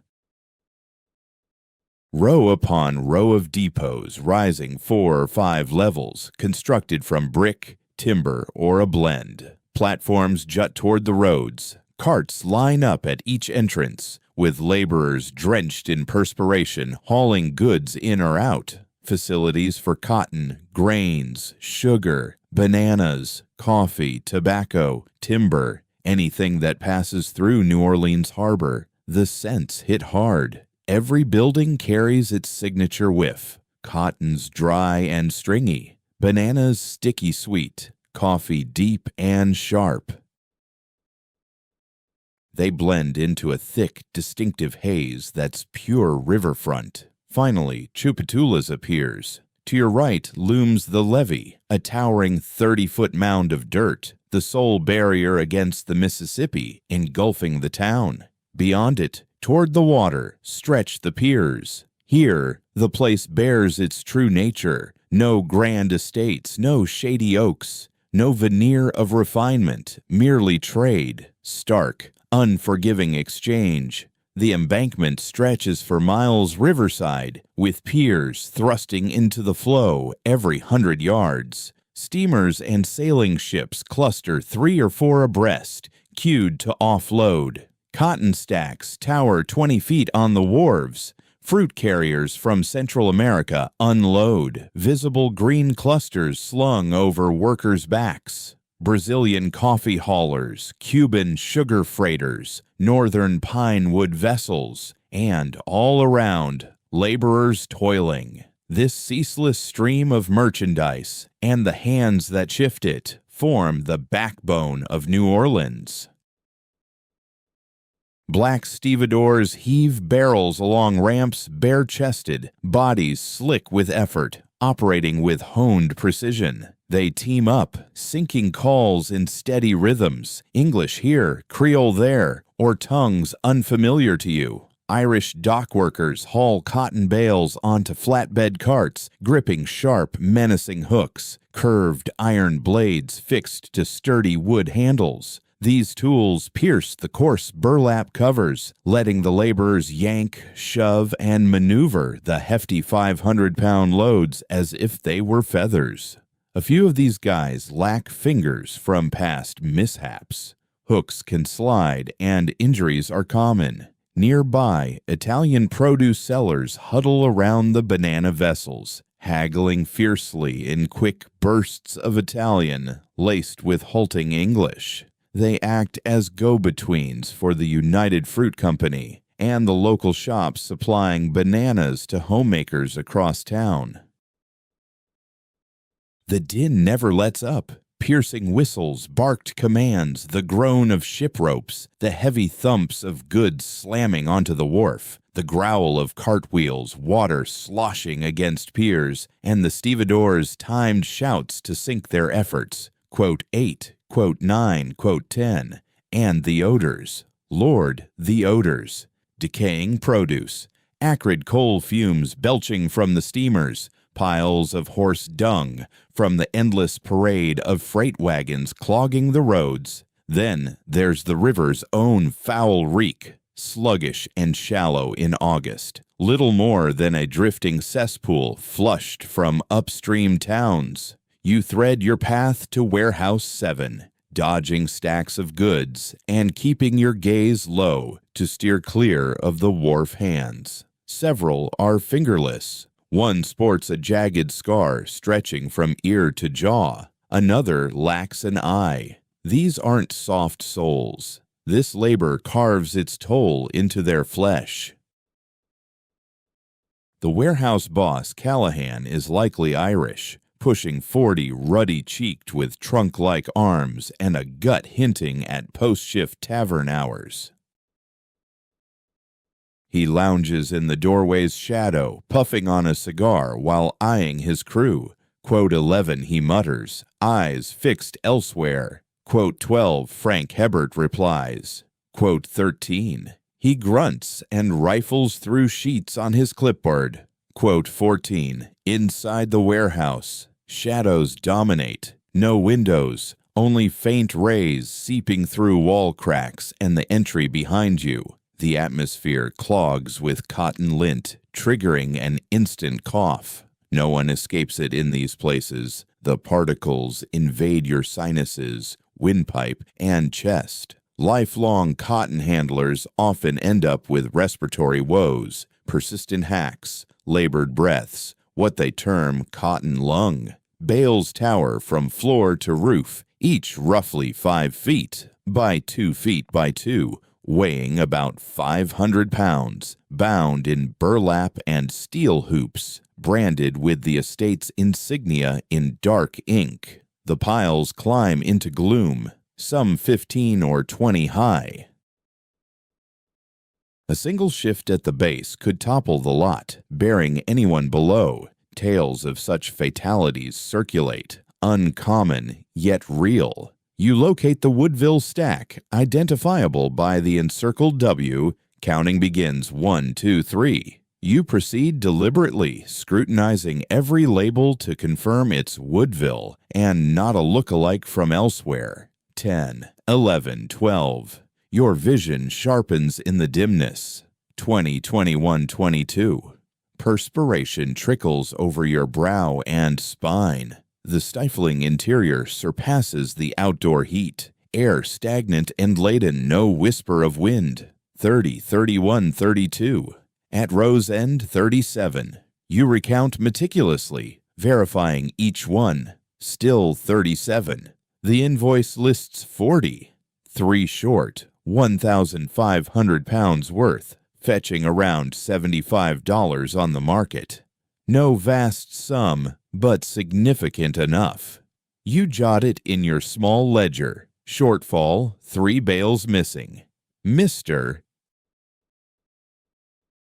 Row upon row of depots rising 4 or 5 levels, constructed from brick, timber, or a blend. Platforms jut toward the roads. Carts line up at each entrance, with laborers drenched in perspiration hauling goods in or out. Facilities for cotton, grains, sugar, bananas, coffee, tobacco, timber, anything that passes through New Orleans Harbor. The scents hit hard. Every building carries its signature whiff. Cotton's dry and stringy. Bananas sticky sweet. Coffee deep and sharp. They blend into a thick, distinctive haze that's pure riverfront. Finally, Chupatulas appears. To your right looms the levee, a towering 30-foot mound of dirt, the sole barrier against the Mississippi engulfing the town. Beyond it, toward the water stretch the piers. Here, the place bears its true nature. No grand estates, no shady oaks, no veneer of refinement, merely trade, stark, unforgiving exchange. The embankment stretches for miles riverside, with piers thrusting into the flow every 100 yards. Steamers and sailing ships cluster 3 or 4 abreast, queued to offload. Cotton stacks tower 20 feet on the wharves. Fruit carriers from Central America unload, visible green clusters slung over workers' backs. Brazilian coffee haulers, Cuban sugar freighters, northern pine wood vessels, and all around, laborers toiling. This ceaseless stream of merchandise and the hands that shift it form the backbone of New Orleans. Black stevedores heave barrels along ramps bare-chested, bodies slick with effort, operating with honed precision. They team up, syncing calls in steady rhythms, English here, Creole there, or tongues unfamiliar to you. Irish dock workers haul cotton bales onto flatbed carts, gripping sharp, menacing hooks, curved iron blades fixed to sturdy wood handles. These tools pierce the coarse burlap covers, letting the laborers yank, shove, and maneuver the hefty 500-pound loads as if they were feathers. A few of these guys lack fingers from past mishaps. Hooks can slide, and injuries are common. Nearby, Italian produce sellers huddle around the banana vessels, haggling fiercely in quick bursts of Italian, laced with halting English. They act as go-betweens for the United Fruit Company and the local shops supplying bananas to homemakers across town. The din never lets up. Piercing whistles, barked commands, the groan of ship ropes, the heavy thumps of goods slamming onto the wharf, the growl of cartwheels, water sloshing against piers, and the stevedores' timed shouts to sync their efforts. Quote 8, quote 9, quote 10. And the odors. Lord, the odors. Decaying produce, acrid coal fumes belching from the steamers, piles of horse dung from the endless parade of freight wagons clogging the roads. Then there's the river's own foul reek, sluggish and shallow in August, little more than a drifting cesspool flushed from upstream towns. You thread your path to Warehouse 7, dodging stacks of goods and keeping your gaze low to steer clear of the wharf hands. Several are fingerless. One sports a jagged scar stretching from ear to jaw. Another lacks an eye. These aren't soft souls. This labor carves its toll into their flesh. The warehouse boss, Callahan, is likely Irish, pushing 40, ruddy-cheeked with trunk-like arms and a gut hinting at post-shift tavern hours. He lounges in the doorway's shadow, puffing on a cigar while eyeing his crew. Quote 11, he mutters, eyes fixed elsewhere. Quote 12, Frank Hebert replies. Quote 13, he grunts and rifles through sheets on his clipboard. Quote 14, inside the warehouse, shadows dominate. No windows, only faint rays seeping through wall cracks and the entry behind you. The atmosphere clogs with cotton lint, triggering an instant cough. No one escapes it in these places. The particles invade your sinuses, windpipe, and chest. Lifelong cotton handlers often end up with respiratory woes, persistent hacks, labored breaths, what they term cotton lung. Bales tower from floor to roof, each roughly 5 feet by 2 feet by 2, weighing about 500 pounds, bound in burlap and steel hoops, branded with the estate's insignia in dark ink. The piles climb into gloom, some 15 or 20 high. A single shift at the base could topple the lot, burying anyone below. Tales of such fatalities circulate, uncommon yet real. You locate the Woodville stack, identifiable by the encircled W, Counting begins 1, 2, 3. You proceed deliberately, scrutinizing every label to confirm it's Woodville and not a look-alike from elsewhere. 10, 11, 12. Your vision sharpens in the dimness. 20, 21, 22. Perspiration trickles over your brow and spine. The stifling interior surpasses the outdoor heat. Air stagnant and laden, no whisper of wind. 30, 31, 32. At row's end, 37. You recount meticulously, verifying each one. Still 37. The invoice lists 40. 3 short, 1,500 pounds worth, fetching around $75 on the market. No vast sum, but significant enough. You jot it in your small ledger. Shortfall, 3 bales missing. Mr.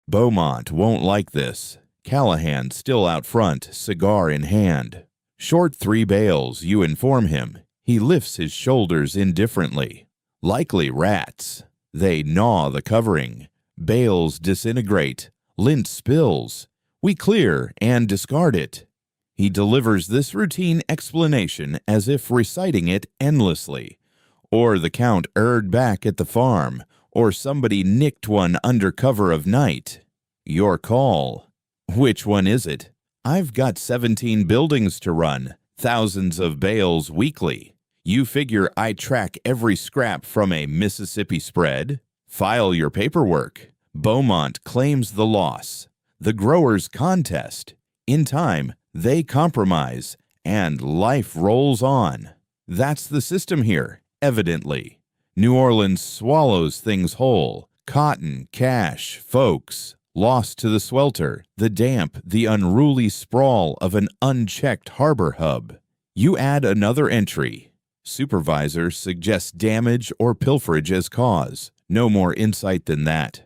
Beaumont won't like this. Callahan still out front, cigar in hand. Short 3 bales, you inform him. He lifts his shoulders indifferently. Likely rats. They gnaw the covering. Bales disintegrate. Lint spills. We clear and discard it. He delivers this routine explanation as if reciting it endlessly. Or the Count erred back at the farm, or somebody nicked one under cover of night. Your call. Which one is it? I've got 17 buildings to run, thousands of bales weekly. You figure I track every scrap from a Mississippi spread? File your paperwork. Beaumont claims the loss. The growers contest. In time, they compromise, and life rolls on. That's the system here, evidently. New Orleans swallows things whole. Cotton, cash, folks, lost to the swelter, the damp, the unruly sprawl of an unchecked harbor hub. You add another entry. Supervisor suggests damage or pilferage as cause. No more insight than that.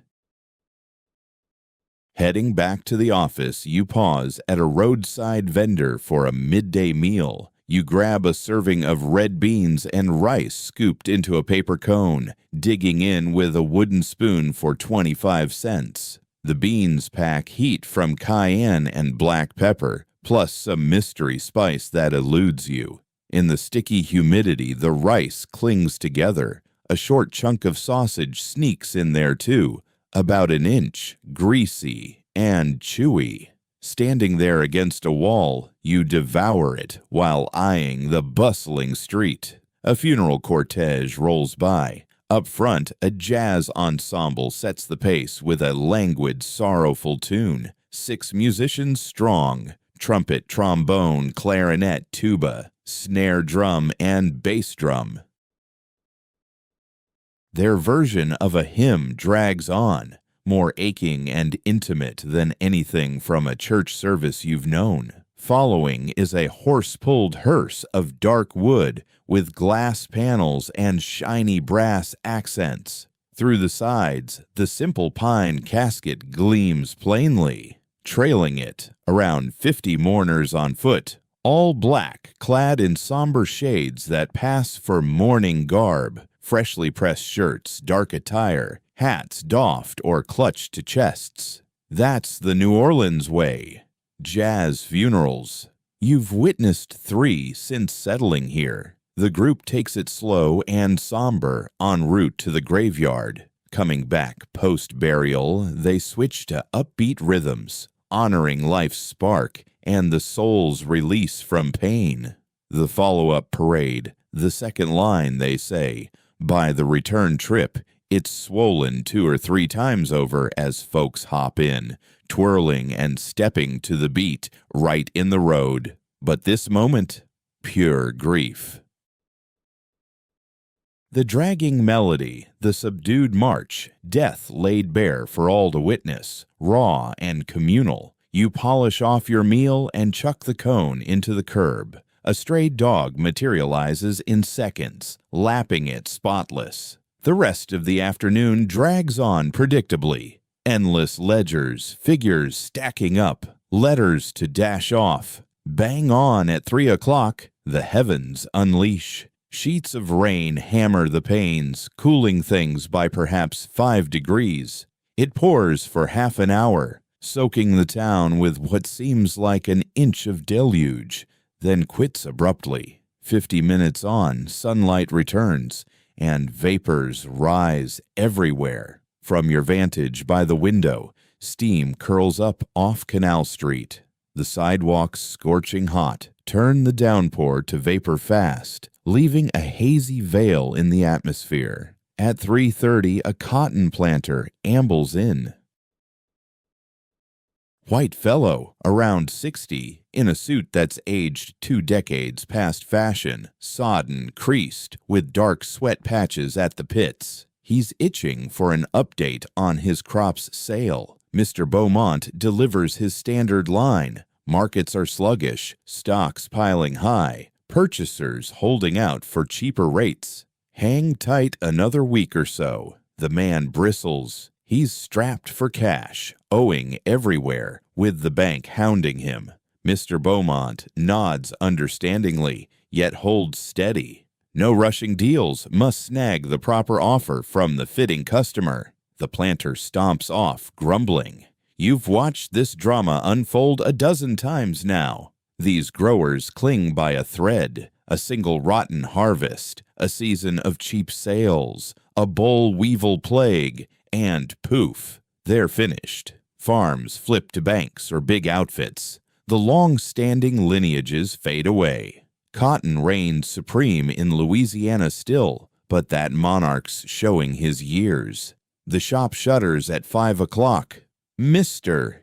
Heading back to the office, you pause at a roadside vendor for a midday meal. You grab a serving of red beans and rice scooped into a paper cone, digging in with a wooden spoon for 25 cents. The beans pack heat from cayenne and black pepper, plus some mystery spice that eludes you. In the sticky humidity, the rice clings together. A short chunk of sausage sneaks in there too, about an inch, greasy and chewy. Standing there against a wall, you devour it while eyeing the bustling street. A funeral cortege rolls by. Up front, a jazz ensemble sets the pace with a languid, sorrowful tune. 6 musicians strong: trumpet, trombone, clarinet, tuba, snare drum, and bass drum. Their version of a hymn drags on, more aching and intimate than anything from a church service you've known. Following is a horse-pulled hearse of dark wood with glass panels and shiny brass accents. Through the sides, the simple pine casket gleams plainly. Trailing it, around 50 mourners on foot, all black, clad in somber shades that pass for mourning garb, freshly pressed shirts, dark attire, hats doffed or clutched to chests. That's the New Orleans way. Jazz funerals. You've witnessed 3 since settling here. The group takes it slow and somber en route to the graveyard. Coming back post-burial, they switch to upbeat rhythms, honoring life's spark and the soul's release from pain. The follow-up parade, the second line, they say. By the return trip, it's swollen 2 or 3 times over as folks hop in, twirling and stepping to the beat right in the road. But this moment, pure grief. The dragging melody, the subdued march, death laid bare for all to witness, raw and communal. You polish off your meal and chuck the cone into the curb. A stray dog materializes in seconds, lapping it spotless. The rest of the afternoon drags on predictably. Endless ledgers, figures stacking up, letters to dash off. Bang on at 3 o'clock, the heavens unleash. Sheets of rain hammer the panes, cooling things by perhaps 5 degrees. It pours for half an hour, soaking the town with what seems like an inch of deluge, then quits abruptly. 50 minutes on, sunlight returns, and vapors rise everywhere. From your vantage by the window, steam curls up off Canal Street. The sidewalks, scorching hot, turn the downpour to vapor fast, leaving a hazy veil in the atmosphere. At 3:30, a cotton planter ambles in. White fellow, around 60, in a suit that's aged 2 decades past fashion, sodden, creased, with dark sweat patches at the pits. He's itching for an update on his crop's sale. Mr. Beaumont delivers his standard line. Markets are sluggish, stocks piling high, purchasers holding out for cheaper rates. Hang tight another week or so. The man bristles. He's strapped for cash, owing everywhere, with the bank hounding him. Mr. Beaumont nods understandingly, yet holds steady. No rushing deals, must snag the proper offer from the fitting customer. The planter stomps off, grumbling. You've watched this drama unfold a dozen times now. These growers cling by a thread, a single rotten harvest, a season of cheap sales, a boll weevil plague, and poof, they're finished. Farms flip to banks or big outfits. The long-standing lineages fade away. Cotton reigns supreme in Louisiana still, but that monarch's showing his years. The shop shutters at 5 o'clock. Mr.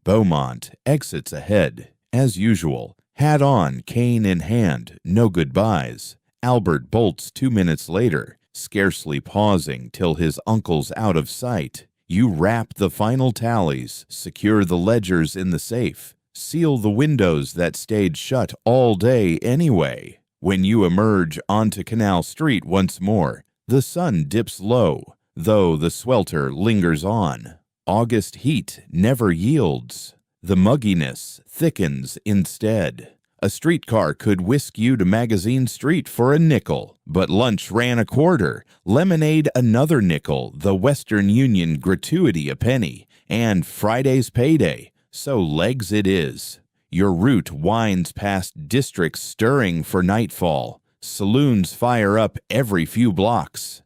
Beaumont exits ahead, as usual, hat on, cane in hand, no goodbyes. Albert bolts 2 minutes later, scarcely pausing till his uncle's out of sight. You wrap the final tallies, secure the ledgers in the safe, seal the windows that stayed shut all day anyway. When you emerge onto Canal Street once more, the sun dips low, though the swelter lingers on. August heat never yields. The mugginess thickens instead. A streetcar could whisk you to Magazine Street for a nickel, but lunch ran a quarter, lemonade another nickel, the Western Union gratuity a penny, and Friday's payday, so legs it is. Your route winds past districts stirring for nightfall. Saloons fire up every few blocks.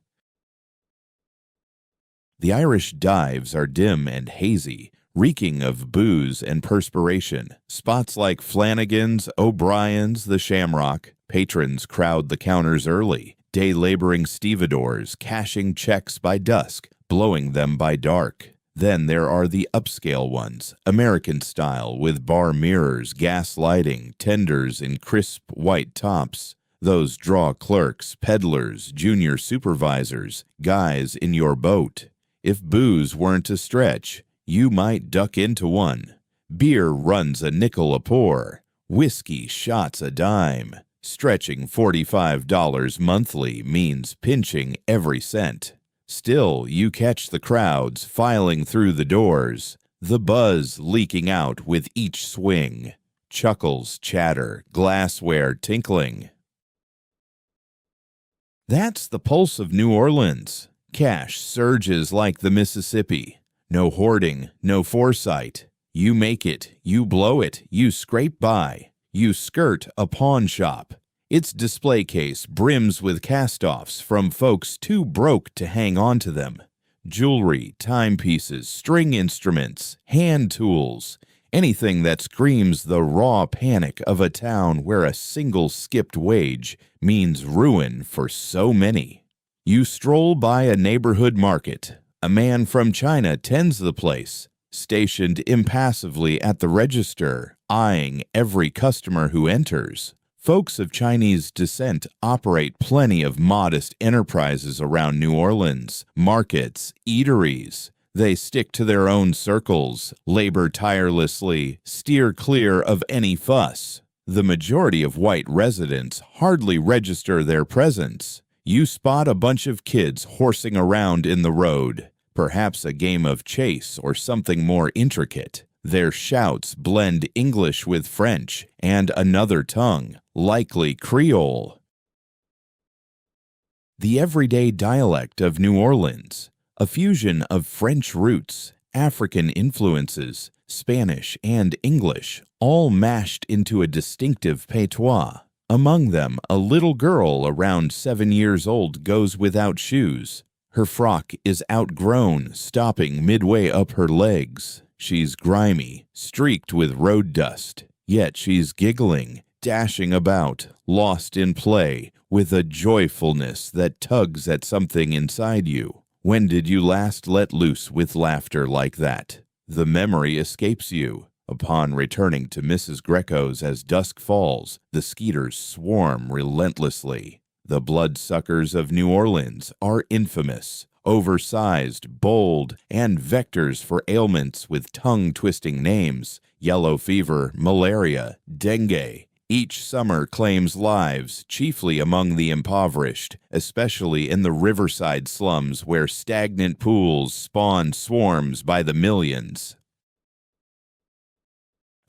The Irish dives are dim and hazy, reeking of booze and perspiration. Spots like Flanagan's, O'Brien's, the Shamrock. Patrons crowd the counters early. Day-laboring stevedores cashing checks by dusk, blowing them by dark. Then there are the upscale ones, American style, with bar mirrors, gas lighting, tenders in crisp white tops. Those draw clerks, peddlers, junior supervisors, guys in your boat. If booze weren't a stretch, you might duck into one. Beer runs a nickel a pour. Whiskey shots a dime. Stretching $45 monthly means pinching every cent. Still, you catch the crowds filing through the doors, the buzz leaking out with each swing. Chuckles chatter, glassware tinkling. That's the pulse of New Orleans. Cash surges like the Mississippi. No hoarding, no foresight. You make it, you blow it, you scrape by. You skirt a pawn shop. Its display case brims with cast-offs from folks too broke to hang on to them. Jewelry, timepieces, string instruments, hand tools. Anything that screams the raw panic of a town where a single skipped wage means ruin for so many. You stroll by a neighborhood market. A man from China tends the place, stationed impassively at the register, eyeing every customer who enters. Folks of Chinese descent operate plenty of modest enterprises around New Orleans, markets, eateries. They stick to their own circles, labor tirelessly, steer clear of any fuss. The majority of white residents hardly register their presence. You spot a bunch of kids horsing around in the road, perhaps a game of chase or something more intricate. Their shouts blend English with French and another tongue, likely Creole. The everyday dialect of New Orleans, a fusion of French roots, African influences, Spanish and English, all mashed into a distinctive patois. Among them, a little girl around 7 years old goes without shoes. Her frock is outgrown, stopping midway up her legs. She's grimy, streaked with road dust, yet she's giggling, dashing about, lost in play, with a joyfulness that tugs at something inside you. When did you last let loose with laughter like that? The memory escapes you. Upon returning to Mrs. Greco's as dusk falls, the skeeters swarm relentlessly. The bloodsuckers of New Orleans are infamous, oversized, bold, and vectors for ailments with tongue-twisting names: yellow fever, malaria, dengue. Each summer claims lives, chiefly among the impoverished, especially in the riverside slums where stagnant pools spawn swarms by the millions.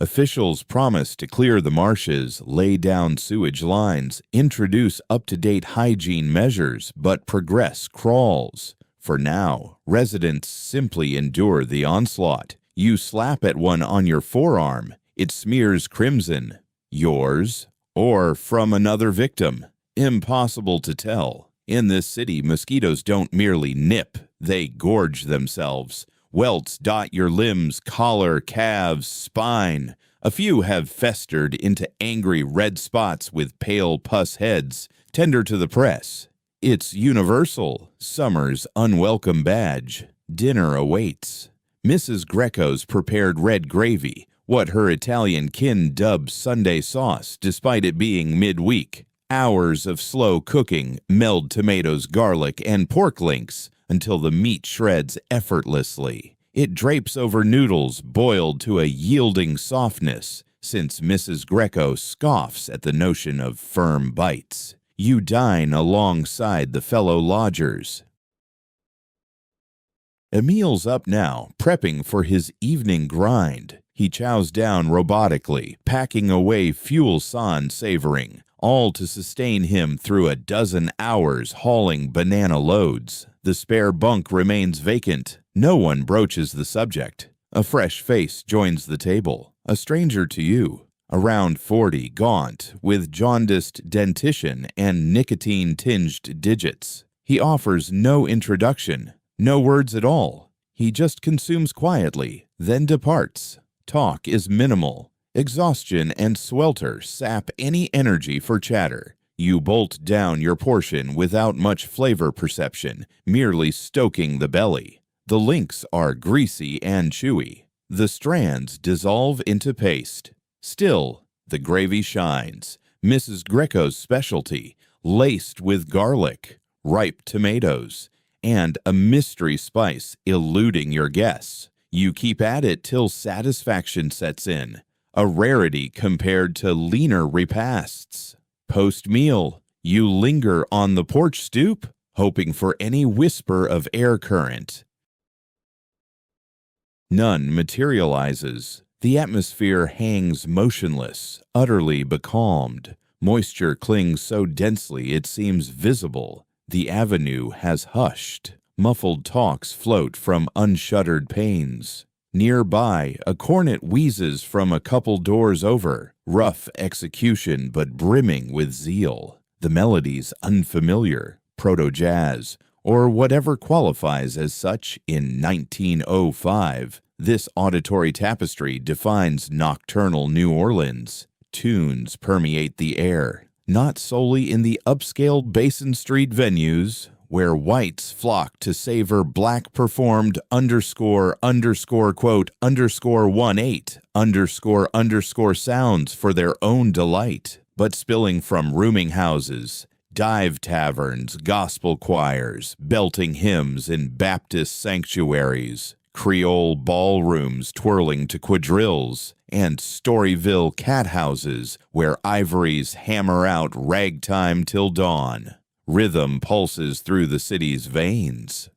Officials promise to clear the marshes, lay down sewage lines, introduce up-to-date hygiene measures, but progress crawls. For now, residents simply endure the onslaught. You slap at one on your forearm, it smears crimson. Yours, or from another victim. Impossible to tell. In this city, mosquitoes don't merely nip, they gorge themselves. Welts dot your limbs, collar, calves, spine. A few have festered into angry red spots with pale pus heads, tender to the press. It's universal, summer's unwelcome badge. Dinner awaits. Mrs. Greco's prepared red gravy, what her Italian kin dubs Sunday sauce, despite it being midweek. Hours of slow cooking meld tomatoes, garlic, and pork links until the meat shreds effortlessly. It drapes over noodles boiled to a yielding softness, since Mrs. Greco scoffs at the notion of firm bites. You dine alongside the fellow lodgers. Emil's up now, prepping for his evening grind. He chows down robotically, packing away fuel sans savoring, all to sustain him through a dozen hours hauling banana loads. The spare bunk remains vacant. No one broaches the subject. A fresh face joins the table, a stranger to you. Around 40, gaunt, with jaundiced dentition and nicotine-tinged digits. He offers no introduction, no words at all. He just consumes quietly, then departs. Talk is minimal. Exhaustion and swelter sap any energy for chatter. You bolt down your portion without much flavor perception, merely stoking the belly. The links are greasy and chewy. The strands dissolve into paste. Still, the gravy shines. Mrs. Greco's specialty, laced with garlic, ripe tomatoes, and a mystery spice eluding your guess. You keep at it till satisfaction sets in, a rarity compared to leaner repasts. Post-meal, you linger on the porch stoop, hoping for any whisper of air current. None materializes. The atmosphere hangs motionless, utterly becalmed. Moisture clings so densely it seems visible. The avenue has hushed. Muffled talks float from unshuttered panes. Nearby, a cornet wheezes from a couple doors over, rough execution but brimming with zeal. The melody's unfamiliar, proto-jazz, or whatever qualifies as such in 1905. This auditory tapestry defines nocturnal New Orleans. Tunes permeate the air, not solely in the upscale Basin Street venues, where whites flock to savor black performed __quote _18 _ sounds for their own delight, but spilling from rooming houses, dive taverns, gospel choirs, belting hymns in Baptist sanctuaries, Creole ballrooms twirling to quadrilles, and Storyville cat houses where ivories hammer out ragtime till dawn. Rhythm pulses through the city's veins.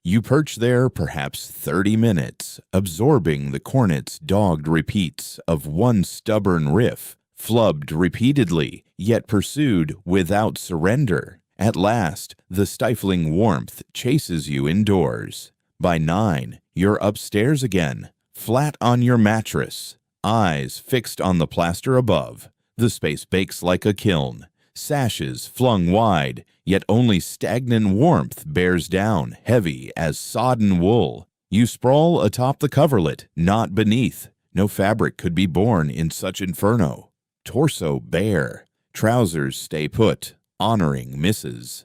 You perch there perhaps 30 minutes, absorbing the cornet's dogged repeats of one stubborn riff, flubbed repeatedly, yet pursued without surrender. At last, the stifling warmth chases you indoors. By 9, you're upstairs again, flat on your mattress, eyes fixed on the plaster above. The space bakes like a kiln, sashes flung wide, yet only stagnant warmth bears down, heavy as sodden wool. You sprawl atop the coverlet, not beneath. No fabric could be born in such inferno. Torso bare, trousers stay put, honoring misses.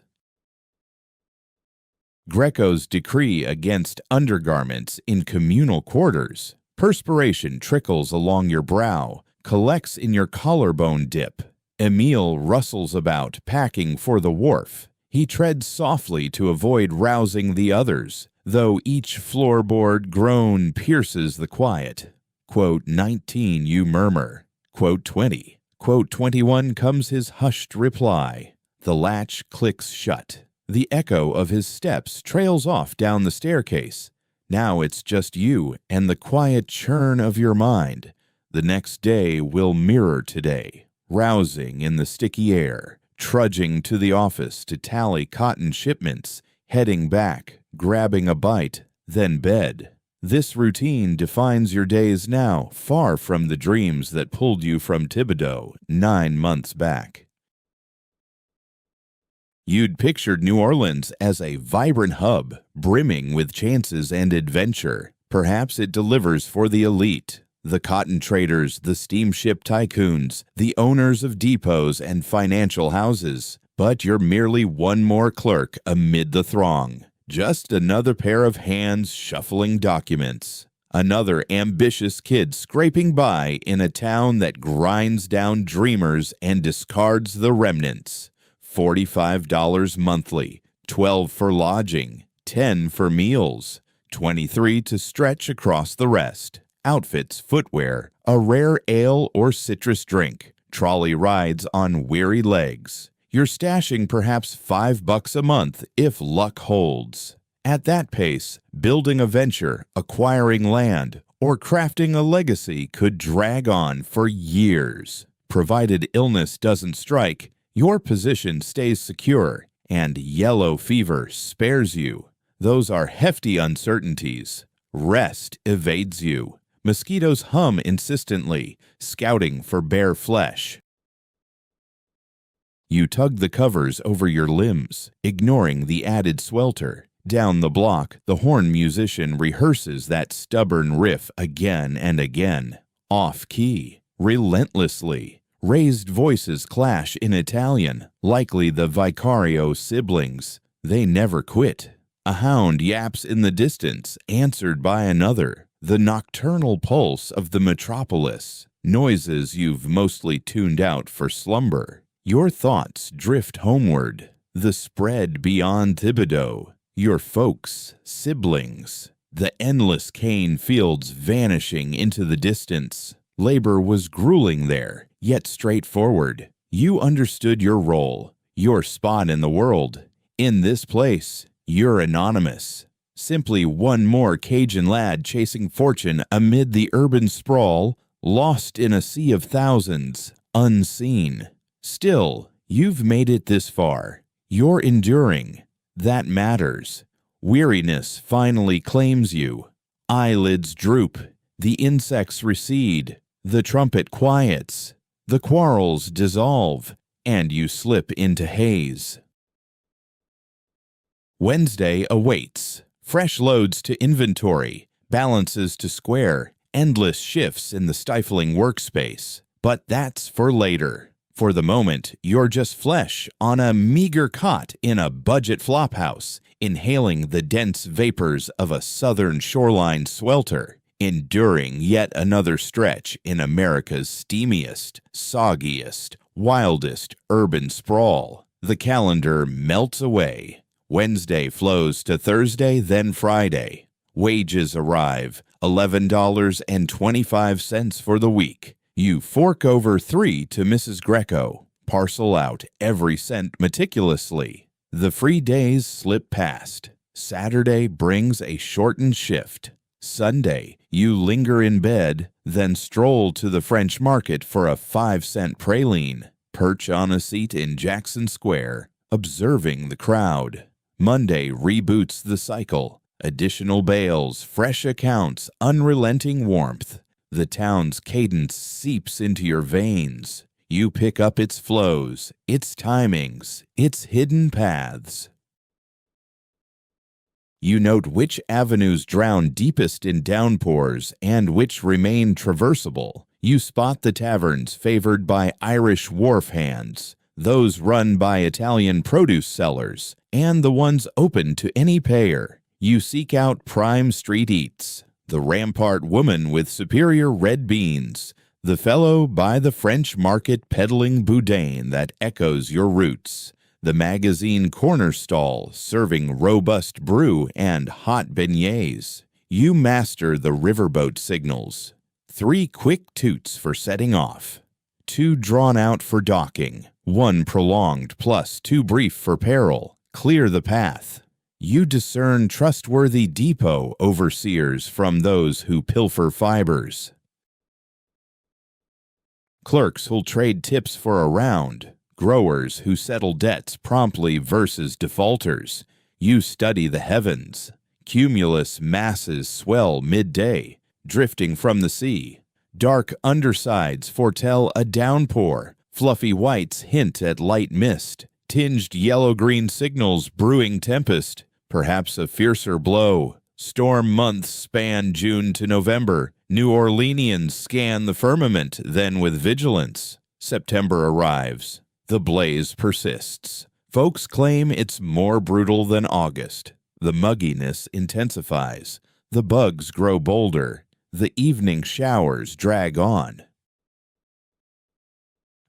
Greco's decree against undergarments in communal quarters. Perspiration trickles along your brow, collects in your collarbone dip. Emile rustles about, packing for the wharf. He treads softly to avoid rousing the others, though each floorboard groan pierces the quiet. Quote 19 you murmur. Quote 20. Quote 21 comes his hushed reply. The latch clicks shut. The echo of his steps trails off down the staircase. Now it's just you and the quiet churn of your mind. The next day will mirror today, rousing in the sticky air, trudging to the office to tally cotton shipments, heading back, grabbing a bite, then bed. This routine defines your days now, far from the dreams that pulled you from Thibodeau 9 months back. You'd pictured New Orleans as a vibrant hub, brimming with chances and adventure. Perhaps it delivers for the elite, the cotton traders, the steamship tycoons, the owners of depots and financial houses. But you're merely one more clerk amid the throng. Just another pair of hands shuffling documents. Another ambitious kid scraping by in a town that grinds down dreamers and discards the remnants. $45 monthly, $12 for lodging, $10 for meals, $23 to stretch across the rest. Outfits, footwear, a rare ale or citrus drink, trolley rides on weary legs. You're stashing perhaps $5 a month if luck holds. At that pace, building a venture, acquiring land, or crafting a legacy could drag on for years. Provided illness doesn't strike, your position stays secure, and yellow fever spares you. Those are hefty uncertainties. Rest evades you. Mosquitoes hum insistently, scouting for bare flesh. You tug the covers over your limbs, ignoring the added swelter. Down the block, the horn musician rehearses that stubborn riff again and again. Off-key, relentlessly. Raised voices clash in Italian, likely the Vicario siblings. They never quit. A hound yaps in the distance, answered by another. The nocturnal pulse of the metropolis. Noises you've mostly tuned out for slumber. Your thoughts drift homeward. The spread beyond Thibodeau. Your folks, siblings. The endless cane fields vanishing into the distance. Labor was grueling there, yet straightforward. You understood your role, your spot in the world. In this place, you're anonymous. Simply one more Cajun lad chasing fortune amid the urban sprawl, lost in a sea of thousands, unseen. Still, you've made it this far. You're enduring. That matters. Weariness finally claims you. Eyelids droop. The insects recede. The trumpet quiets. The quarrels dissolve. And you slip into haze. Wednesday awaits. Fresh loads to inventory. Balances to square. Endless shifts in the stifling workspace. But that's for later. For the moment, you're just flesh on a meager cot in a budget flophouse, inhaling the dense vapors of a southern shoreline swelter, enduring yet another stretch in America's steamiest, soggiest, wildest urban sprawl. The calendar melts away. Wednesday flows to Thursday, then Friday. Wages arrive, $11.25 for the week. You fork over $3 to Mrs. Greco, parcel out every cent meticulously. The free days slip past. Saturday brings a shortened shift. Sunday, you linger in bed, then stroll to the French market for a 5-cent praline, perch on a seat in Jackson Square, observing the crowd. Monday reboots the cycle. Additional bales, fresh accounts, unrelenting warmth. The town's cadence seeps into your veins. You pick up its flows, its timings, its hidden paths. You note which avenues drown deepest in downpours and which remain traversable. You spot the taverns favored by Irish wharf hands, those run by Italian produce sellers, and the ones open to any payer. You seek out prime street eats, the rampart woman with superior red beans, the fellow by the French market peddling boudin that echoes your roots, the magazine corner stall serving robust brew and hot beignets. You master the riverboat signals. 3 quick toots for setting off, 2 drawn out for docking, 1 prolonged plus 2 brief for peril. Clear the path. You discern trustworthy depot overseers from those who pilfer fibers. Clerks who'll trade tips for a round. Growers who settle debts promptly versus defaulters. You study the heavens. Cumulus masses swell midday, drifting from the sea. Dark undersides foretell a downpour. Fluffy whites hint at light mist. Tinged yellow-green signals brewing tempest. Perhaps a fiercer blow. Storm months span June to November. New Orleanians scan the firmament, then with vigilance. September arrives. The blaze persists. Folks claim it's more brutal than August. The mugginess intensifies. The bugs grow bolder. The evening showers drag on.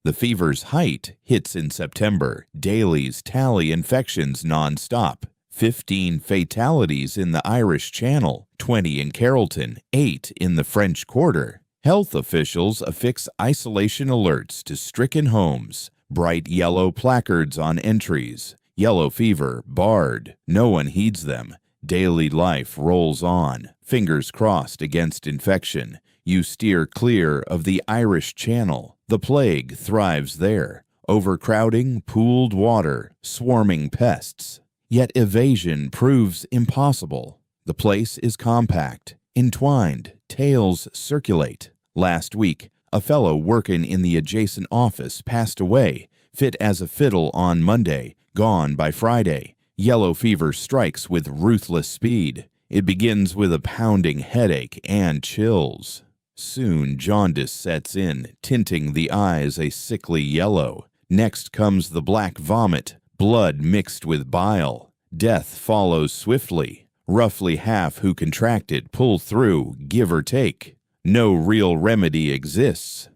The fever's height hits in September. Dailies tally infections nonstop. 15 fatalities in the Irish Channel, 20 in Carrollton, 8 in the French Quarter. Health officials affix isolation alerts to stricken homes. Bright yellow placards on entries. Yellow fever, barred. No one heeds them. Daily life rolls on. Fingers crossed against infection. You steer clear of the Irish Channel. The plague thrives there. Overcrowding, pooled water, swarming pests. Yet evasion proves impossible. The place is compact, entwined, tales circulate. Last week, a fellow working in the adjacent office passed away, fit as a fiddle on Monday, gone by Friday. Yellow fever strikes with ruthless speed. It begins with a pounding headache and chills. Soon jaundice sets in, tinting the eyes a sickly yellow. Next comes the black vomit, blood mixed with bile. Death follows swiftly. Roughly half who contracted pull through, give or take. No real remedy exists.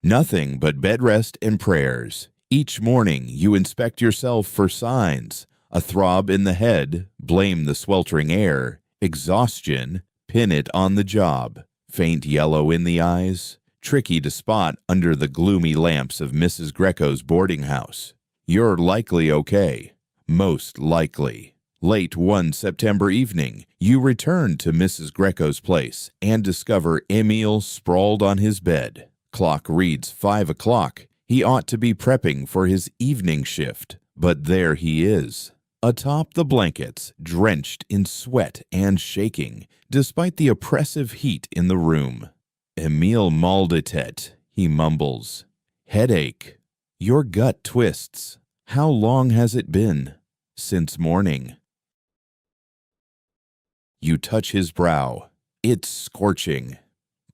Nothing but bed rest and prayers. Each morning you inspect yourself for signs. A throb in the head, blame the sweltering air. Exhaustion, pin it on the job. Faint yellow in the eyes, tricky to spot under the gloomy lamps of Mrs. Greco's boarding house. You're likely okay. Most likely. Late one September evening, you return to Mrs. Greco's place and discover Emile sprawled on his bed. Clock reads 5 o'clock. He ought to be prepping for his evening shift, but there he is, atop the blankets, drenched in sweat and shaking, despite the oppressive heat in the room. Emile mal de tête, he mumbles. Headache. Your gut twists. How long has it been? Since morning. You touch his brow. It's scorching.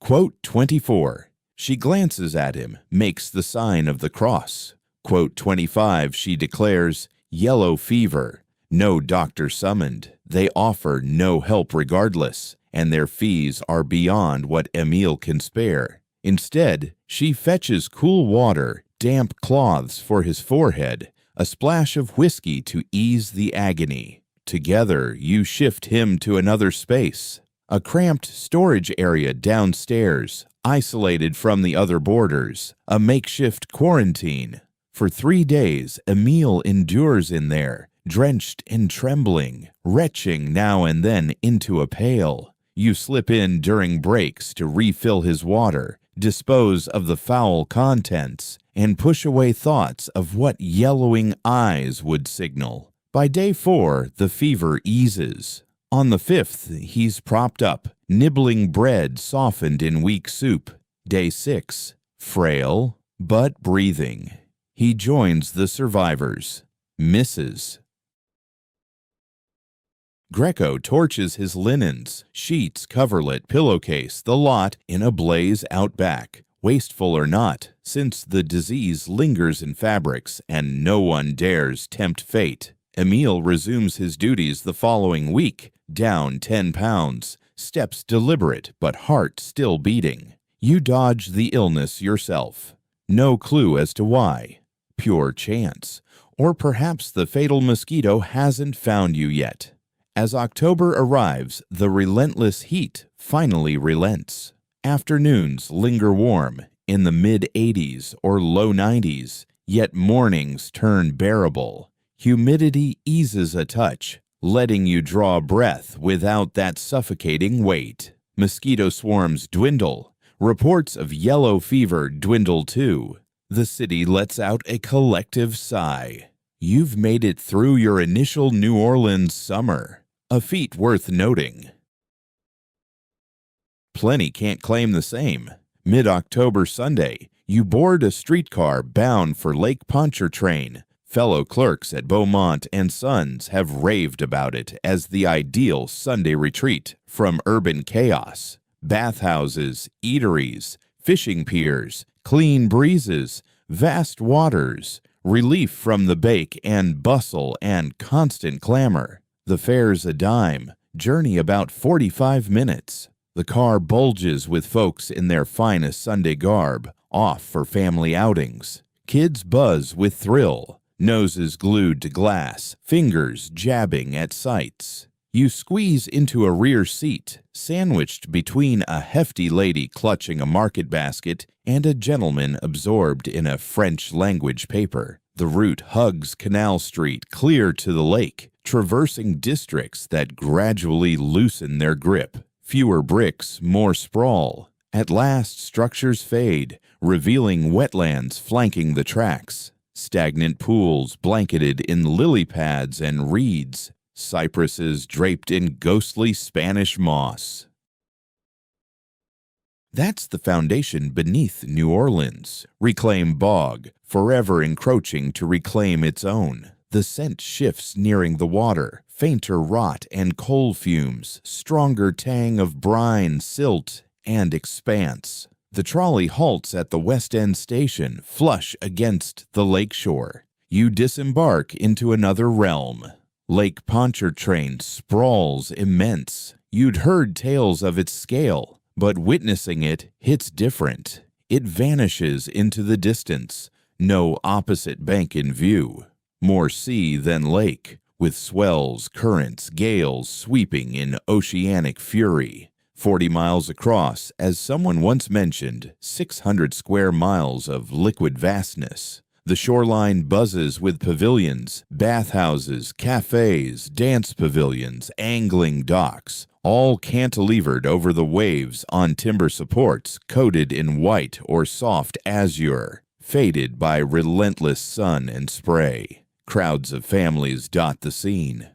Quote 24. She glances at him, makes the sign of the cross. Quote 25, she declares, yellow fever. No doctor summoned. They offer no help regardless, and their fees are beyond what Emile can spare. Instead, she fetches cool water, damp cloths for his forehead, a splash of whiskey to ease the agony. Together, you shift him to another space, a cramped storage area downstairs, isolated from the other boarders, a makeshift quarantine. For 3 days, Emile endures in there, drenched and trembling, retching now and then into a pail. You slip in during breaks to refill his water, dispose of the foul contents, and push away thoughts of what yellowing eyes would signal. By day 4, the fever eases. On the 5th, he's propped up, nibbling bread softened in weak soup. Day 6, frail, but breathing. He joins the survivors. Misses. Greco torches his linens, sheets, coverlet, pillowcase, the lot in a blaze out back. Wasteful or not, since the disease lingers in fabrics and no one dares tempt fate. Emile resumes his duties the following week, down 10 pounds, steps deliberate but heart still beating. You dodge the illness yourself. No clue as to why. Pure chance. Or perhaps the fatal mosquito hasn't found you yet. As October arrives, the relentless heat finally relents. Afternoons linger warm, in the mid-80s or low 90s, yet mornings turn bearable. Humidity eases a touch, letting you draw breath without that suffocating weight. Mosquito swarms dwindle. Reports of yellow fever dwindle too. The city lets out a collective sigh. You've made it through your initial New Orleans summer. A feat worth noting. Plenty can't claim the same. Mid-October Sunday, you board a streetcar bound for Lake Pontchartrain. Fellow clerks at Beaumont and Sons have raved about it as the ideal Sunday retreat from urban chaos. Bathhouses, eateries, fishing piers, clean breezes, vast waters, relief from the bake and bustle and constant clamor. The fare's a dime, journey about 45 minutes. The car bulges with folks in their finest Sunday garb, off for family outings. Kids buzz with thrill, noses glued to glass, fingers jabbing at sights. You squeeze into a rear seat, sandwiched between a hefty lady clutching a market basket and a gentleman absorbed in a French language paper. The route hugs Canal Street clear to the lake, traversing districts that gradually loosen their grip. Fewer bricks, more sprawl. At last, structures fade, revealing wetlands flanking the tracks. Stagnant pools blanketed in lily pads and reeds. Cypresses draped in ghostly Spanish moss. That's the foundation beneath New Orleans. Reclaim bog, forever encroaching to reclaim its own. The scent shifts nearing the water, fainter rot and coal fumes, stronger tang of brine, silt, and expanse. The trolley halts at the West End station, flush against the lakeshore. You disembark into another realm. Lake Pontchartrain sprawls immense. You'd heard tales of its scale, but witnessing it hits different. It vanishes into the distance, no opposite bank in view. More sea than lake, with swells, currents, gales sweeping in oceanic fury. 40 miles across, as someone once mentioned, 600 square miles of liquid vastness. The shoreline buzzes with pavilions, bathhouses, cafes, dance pavilions, angling docks, all cantilevered over the waves on timber supports coated in white or soft azure, faded by relentless sun and spray. Crowds of families dot the scene.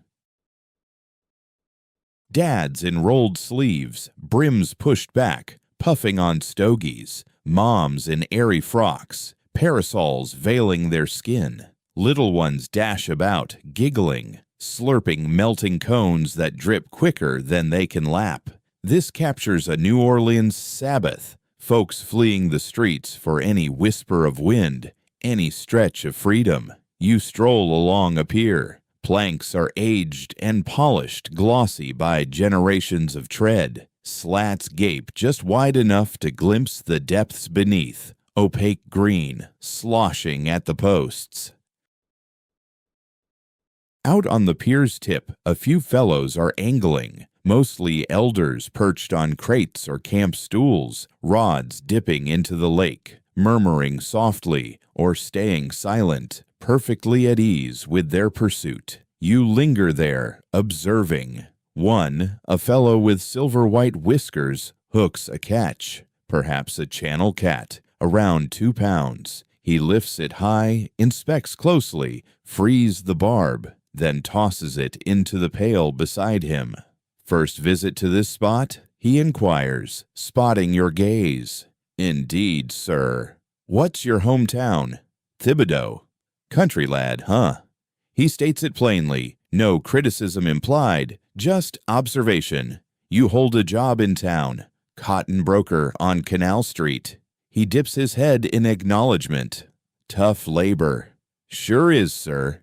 Dads in rolled sleeves, brims pushed back, puffing on stogies, moms in airy frocks, parasols veiling their skin. Little ones dash about, giggling, slurping melting cones that drip quicker than they can lap. This captures a New Orleans Sabbath, folks fleeing the streets for any whisper of wind, any stretch of freedom. You stroll along a pier. Planks are aged and polished, glossy by generations of tread. Slats gape just wide enough to glimpse the depths beneath, opaque green, sloshing at the posts. Out on the pier's tip, a few fellows are angling, mostly elders perched on crates or camp stools, rods dipping into the lake, murmuring softly or staying silent, perfectly at ease with their pursuit. You linger there, observing. One, a fellow with silver-white whiskers, hooks a catch. Perhaps a channel cat, around 2 pounds. He lifts it high, inspects closely, frees the barb, then tosses it into the pail beside him. First visit to this spot? He inquires, spotting your gaze. Indeed, sir. What's your hometown? Thibodeau. Country lad, huh? He states it plainly, no criticism implied, just observation. You hold a job in town, cotton broker on Canal Street. He dips his head in acknowledgement. Tough labor. Sure is, sir.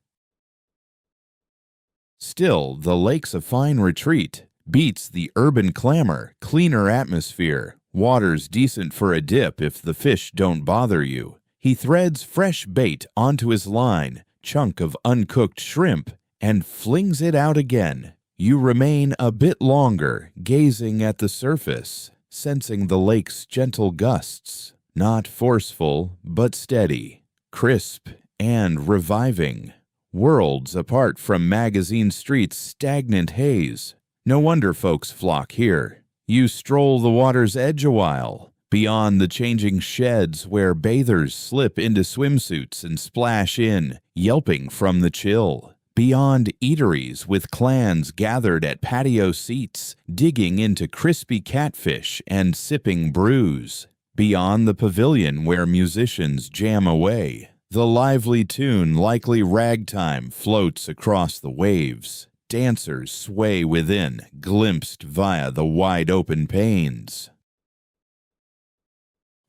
Still, the lake's a fine retreat. Beats the urban clamor, cleaner atmosphere. Water's decent for a dip if the fish don't bother you. He threads fresh bait onto his line, chunk of uncooked shrimp, and flings it out again. You remain a bit longer, gazing at the surface, sensing the lake's gentle gusts, not forceful, but steady, crisp, and reviving. Worlds apart from magazine streets' stagnant haze. No wonder folks flock here. You stroll the water's edge a while, beyond the changing sheds where bathers slip into swimsuits and splash in, yelping from the chill. Beyond eateries with clans gathered at patio seats, digging into crispy catfish and sipping brews. Beyond the pavilion where musicians jam away. The lively tune, likely ragtime, floats across the waves. Dancers sway within, glimpsed via the wide-open panes.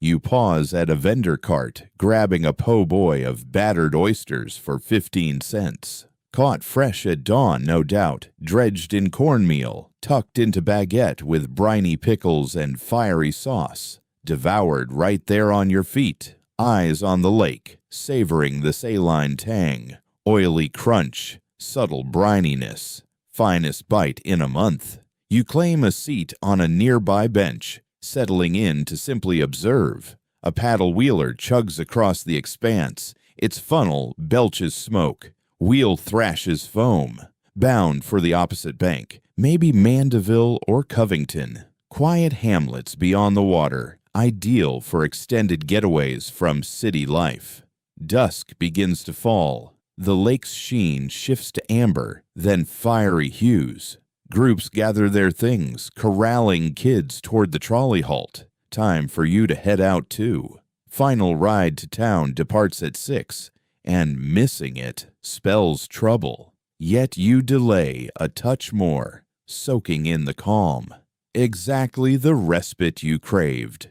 You pause at a vendor cart, grabbing a po' boy of battered oysters for 15 cents. Caught fresh at dawn, no doubt, dredged in cornmeal, tucked into baguette with briny pickles and fiery sauce. Devoured right there on your feet, eyes on the lake, savoring the saline tang, oily crunch, subtle brininess. Finest bite in a month. You claim a seat on a nearby bench, settling in to simply observe. A paddle wheeler chugs across the expanse. Its funnel belches smoke. Wheel thrashes foam. Bound for the opposite bank, maybe Mandeville or Covington. Quiet hamlets beyond the water, ideal for extended getaways from city life. Dusk begins to fall. The lake's sheen shifts to amber, then fiery hues. Groups gather their things, corralling kids toward the trolley halt. Time for you to head out too. Final ride to town departs at 6, and missing it spells trouble. Yet you delay a touch more, soaking in the calm. Exactly the respite you craved.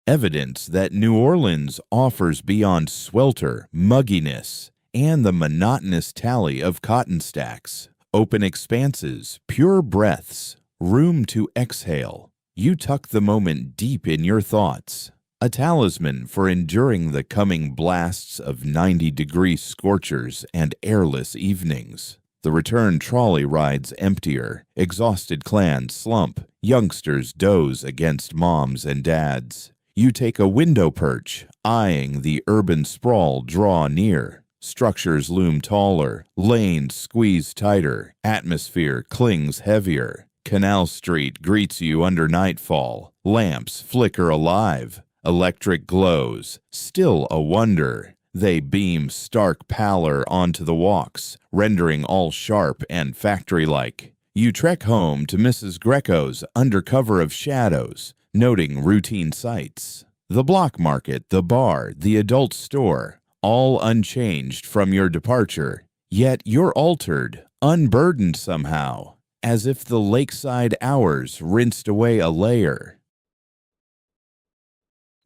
Evidence that New Orleans offers beyond swelter, mugginess, and the monotonous tally of cotton stacks. Open expanses, pure breaths, room to exhale. You tuck the moment deep in your thoughts. A talisman for enduring the coming blasts of 90-degree scorchers and airless evenings. The return trolley rides emptier. Exhausted clans slump. Youngsters doze against moms and dads. You take a window perch, eyeing the urban sprawl draw near. Structures loom taller, lanes squeeze tighter, atmosphere clings heavier. Canal Street greets you under nightfall. Lamps flicker alive. Electric glows, still a wonder. They beam stark pallor onto the walks, rendering all sharp and factory-like. You trek home to Mrs. Greco's under cover of shadows, noting routine sights. The block market, the bar, the adult store, all unchanged from your departure. Yet you're altered, unburdened somehow, as if the lakeside hours rinsed away a layer.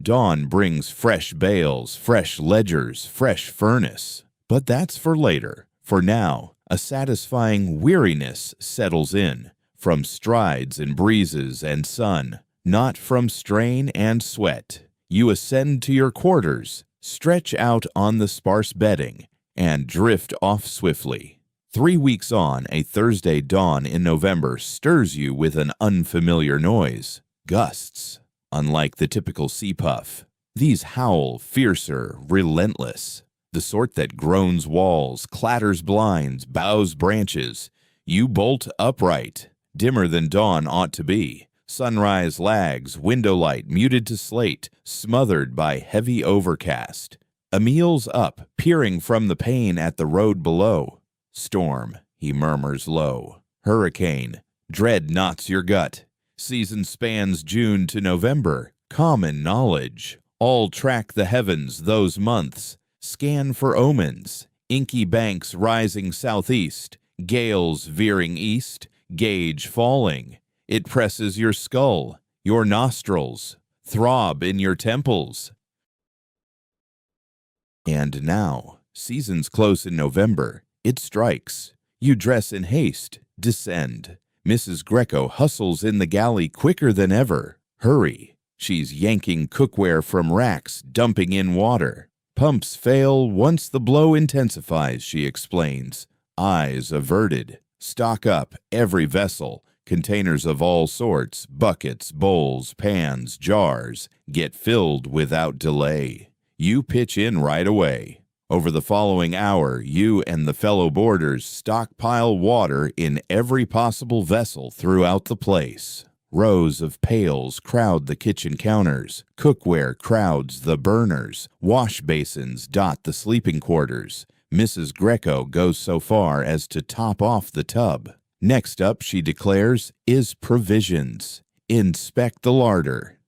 Dawn brings fresh bales, fresh ledgers, fresh furnace. But that's for later. For now, a satisfying weariness settles in, from strides and breezes and sun, not from strain and sweat. You ascend to your quarters, stretch out on the sparse bedding, and drift off swiftly. 3 weeks on, a Thursday dawn in November stirs you with an unfamiliar noise. Gusts. Unlike the typical sea puff, these howl fiercer, relentless. The sort that groans walls, clatters blinds, bows branches. You bolt upright. Dimmer than dawn ought to be. Sunrise lags, window light muted to slate, smothered by heavy overcast. Emil's up, peering from the pane at the road below. Storm, he murmurs low. Hurricane, dread knots your gut. Season spans June to November. Common knowledge. All track the heavens those months. Scan for omens. Inky banks rising southeast. Gales veering east. Gauge falling. It presses your skull, your nostrils. Throb in your temples. And now, season's close in November. It strikes. You dress in haste. Descend. Mrs. Greco hustles in the galley quicker than ever. Hurry. She's yanking cookware from racks, dumping in water. Pumps fail once the blow intensifies, she explains. Eyes averted. Stock up every vessel. Containers of all sorts, buckets, bowls, pans, jars, get filled without delay. You pitch in right away. Over the following hour, you and the fellow boarders stockpile water in every possible vessel throughout the place. Rows of pails crowd the kitchen counters. Cookware crowds the burners. Wash basins dot the sleeping quarters. Mrs. Greco goes so far as to top off the tub. Next up, she declares, is provisions. Inspect the larder.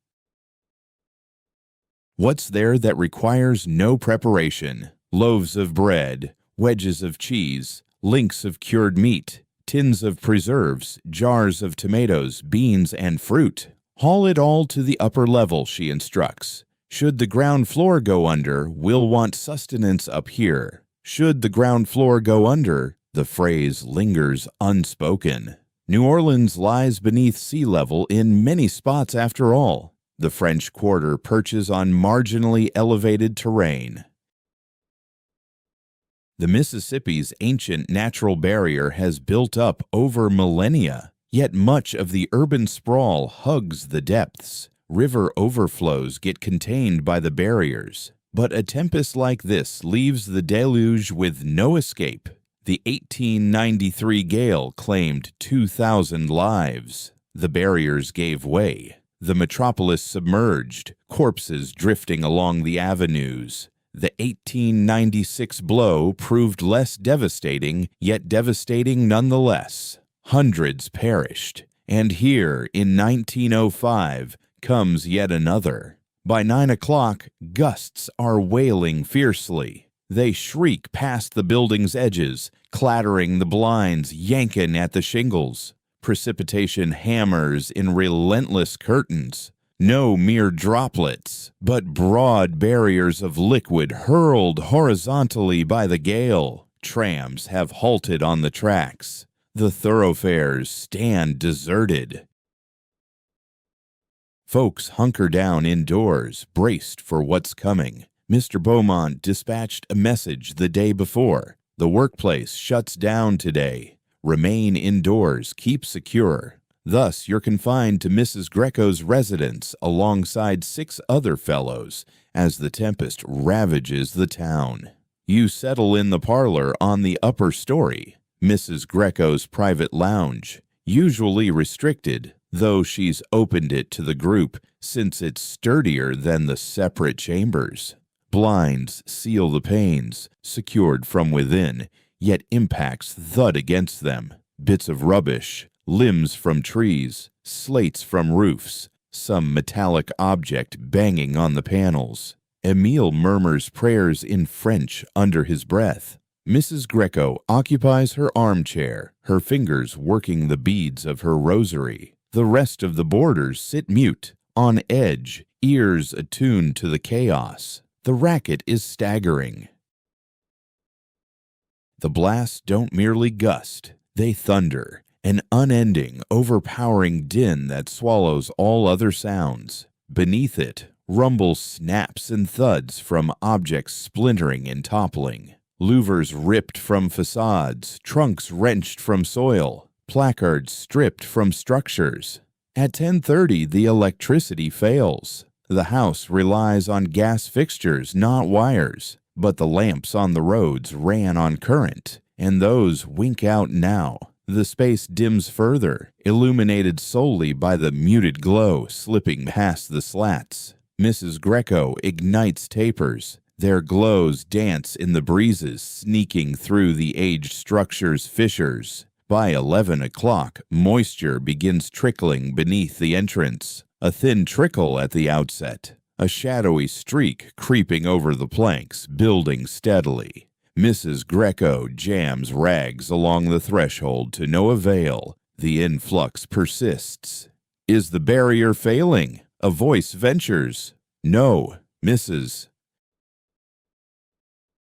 What's there that requires no preparation? Loaves of bread, wedges of cheese, links of cured meat, tins of preserves, jars of tomatoes, beans, and fruit. Haul it all to the upper level, she instructs. Should the ground floor go under, we'll want sustenance up here. Should the ground floor go under, the phrase lingers unspoken. New Orleans lies beneath sea level in many spots after all. The French Quarter perches on marginally elevated terrain. The Mississippi's ancient natural barrier has built up over millennia, yet much of the urban sprawl hugs the depths. River overflows get contained by the barriers. But a tempest like this leaves the deluge with no escape. The 1893 gale claimed 2,000 lives. The barriers gave way. The metropolis submerged, corpses drifting along the avenues. The 1896 blow proved less devastating, yet devastating nonetheless. Hundreds perished. And here, in 1905, comes yet another. By 9 o'clock, gusts are wailing fiercely. They shriek past the building's edges, clattering the blinds, yanking at the shingles. Precipitation hammers in relentless curtains. No mere droplets, but broad barriers of liquid hurled horizontally by the gale. Trams have halted on the tracks. The thoroughfares stand deserted. Folks hunker down indoors, braced for what's coming. Mr. Beaumont dispatched a message the day before. The workplace shuts down today. Remain indoors, keep secure. Thus, you're confined to Mrs. Greco's residence alongside 6 other fellows as the tempest ravages the town. You settle in the parlor on the upper story, Mrs. Greco's private lounge, usually restricted, though she's opened it to the group since it's sturdier than the separate chambers. Blinds seal the panes, secured from within, yet impacts thud against them. Bits of rubbish, limbs from trees, slates from roofs, some metallic object banging on the panels. Emile murmurs prayers in French under his breath. Mrs. Greco occupies her armchair, her fingers working the beads of her rosary. The rest of the boarders sit mute, on edge, ears attuned to the chaos. The racket is staggering. The blasts don't merely gust, they thunder, an unending, overpowering din that swallows all other sounds. Beneath it, rumble snaps and thuds from objects splintering and toppling. Louvers ripped from facades, trunks wrenched from soil, placards stripped from structures. At 10:30, the electricity fails. The house relies on gas fixtures, not wires, but the lamps on the roads ran on current, and those wink out now. The space dims further, illuminated solely by the muted glow slipping past the slats. Mrs. Greco ignites tapers. Their glows dance in the breezes sneaking through the aged structure's fissures. By 11 o'clock, moisture begins trickling beneath the entrance, a thin trickle at the outset, a shadowy streak creeping over the planks, building steadily. Mrs. Greco jams rags along the threshold to no avail. The influx persists. Is the barrier failing? A voice ventures. No, Mrs.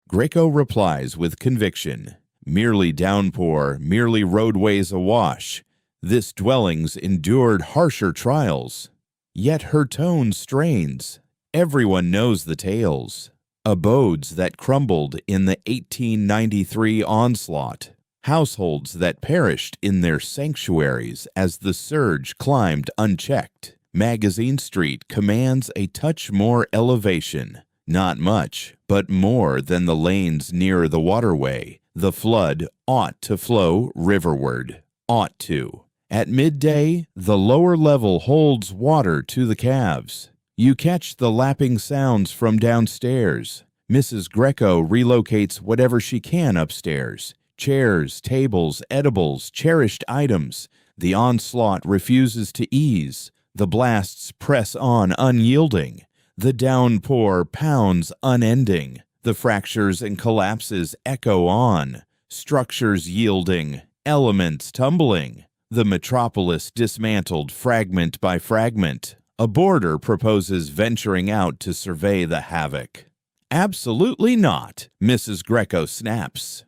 Greco replies with conviction. Merely downpour, merely roadways awash. This dwelling's endured harsher trials. Yet her tone strains. Everyone knows the tales. Abodes that crumbled in the 1893 onslaught. Households that perished in their sanctuaries as the surge climbed unchecked. Magazine Street commands a touch more elevation. Not much, but more than the lanes near the waterway. The flood ought to flow riverward. Ought to. At midday, the lower level holds water to the calves. You catch the lapping sounds from downstairs. Mrs. Greco relocates whatever she can upstairs. Chairs, tables, edibles, cherished items. The onslaught refuses to ease. The blasts press on unyielding. The downpour pounds unending. The fractures and collapses echo on. Structures yielding, elements tumbling. The metropolis dismantled fragment by fragment. A boarder proposes venturing out to survey the havoc. Absolutely not, Mrs. Greco snaps.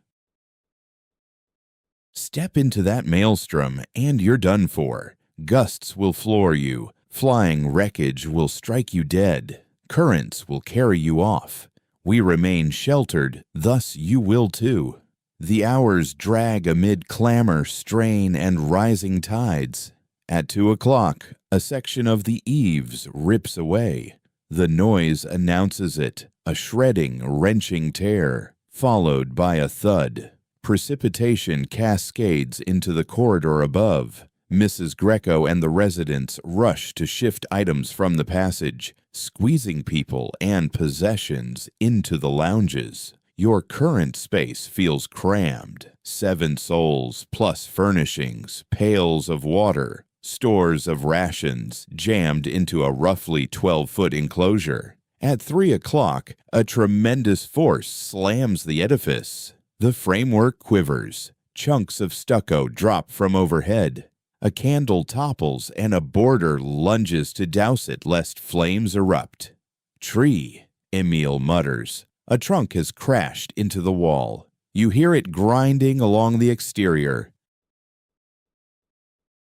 Step into that maelstrom and you're done for. Gusts will floor you. Flying wreckage will strike you dead. Currents will carry you off. We remain sheltered, thus you will too. The hours drag amid clamor, strain, and rising tides. At 2 o'clock, a section of the eaves rips away. The noise announces it, a shredding, wrenching tear, followed by a thud. Precipitation cascades into the corridor above. Mrs. Greco and the residents rush to shift items from the passage, squeezing people and possessions into the lounges. Your current space feels crammed. 7 souls plus furnishings, pails of water, stores of rations jammed into a roughly 12-foot enclosure. At 3 o'clock, a tremendous force slams the edifice. The framework quivers. Chunks of stucco drop from overhead. A candle topples and a boarder lunges to douse it lest flames erupt. Tree, Emile mutters. A trunk has crashed into the wall. You hear it grinding along the exterior.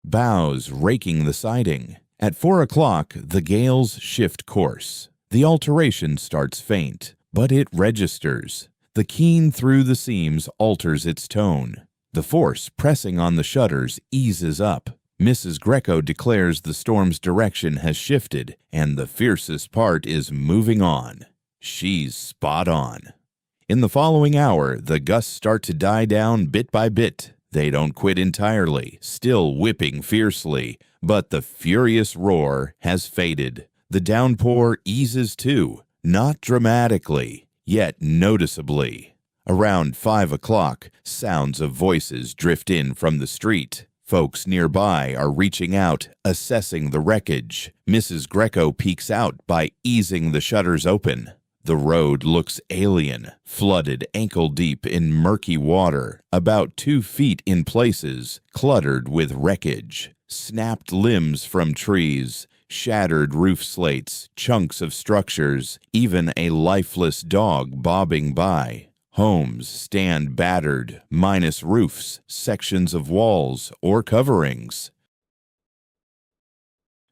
Boughs raking the siding. At 4 o'clock, the gales shift course. The alteration starts faint, but it registers. The keen through the seams alters its tone. The force pressing on the shutters eases up. Mrs. Greco declares the storm's direction has shifted, and the fiercest part is moving on. She's spot on. In the following hour, the gusts start to die down bit by bit. They don't quit entirely, still whipping fiercely, but the furious roar has faded. The downpour eases too, not dramatically, yet noticeably. Around 5 o'clock, sounds of voices drift in from the street. Folks nearby are reaching out, assessing the wreckage. Mrs. Greco peeks out by easing the shutters open. The road looks alien, flooded ankle-deep in murky water, about 2 feet in places, cluttered with wreckage. Snapped limbs from trees, shattered roof slates, chunks of structures, even a lifeless dog bobbing by. Homes stand battered, minus roofs, sections of walls, or coverings.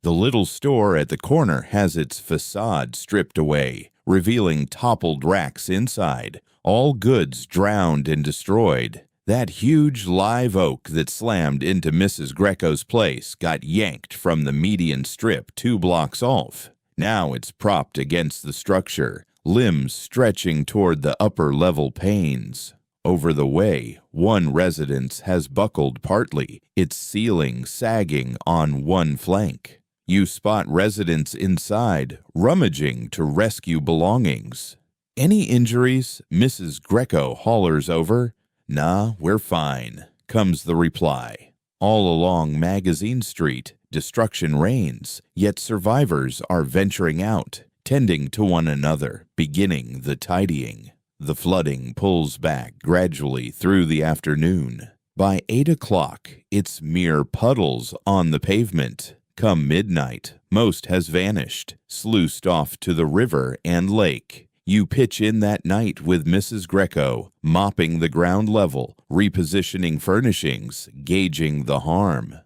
The little store at the corner has its facade stripped away, revealing toppled racks inside, all goods drowned and destroyed. That huge live oak that slammed into Mrs. Greco's place got yanked from the median strip 2 blocks off. Now it's propped against the structure, limbs stretching toward the upper-level panes. Over the way, one residence has buckled partly, its ceiling sagging on one flank. You spot residents inside, rummaging to rescue belongings. "Any injuries?" Mrs. Greco hollers over. "Nah, we're fine," comes the reply. All along Magazine Street, destruction reigns, yet survivors are venturing out, tending to one another, beginning the tidying. The flooding pulls back gradually through the afternoon. By 8 o'clock, it's mere puddles on the pavement. Come midnight, most has vanished, sluiced off to the river and lake. You pitch in that night with Mrs. Greco, mopping the ground level, repositioning furnishings, gauging the harm.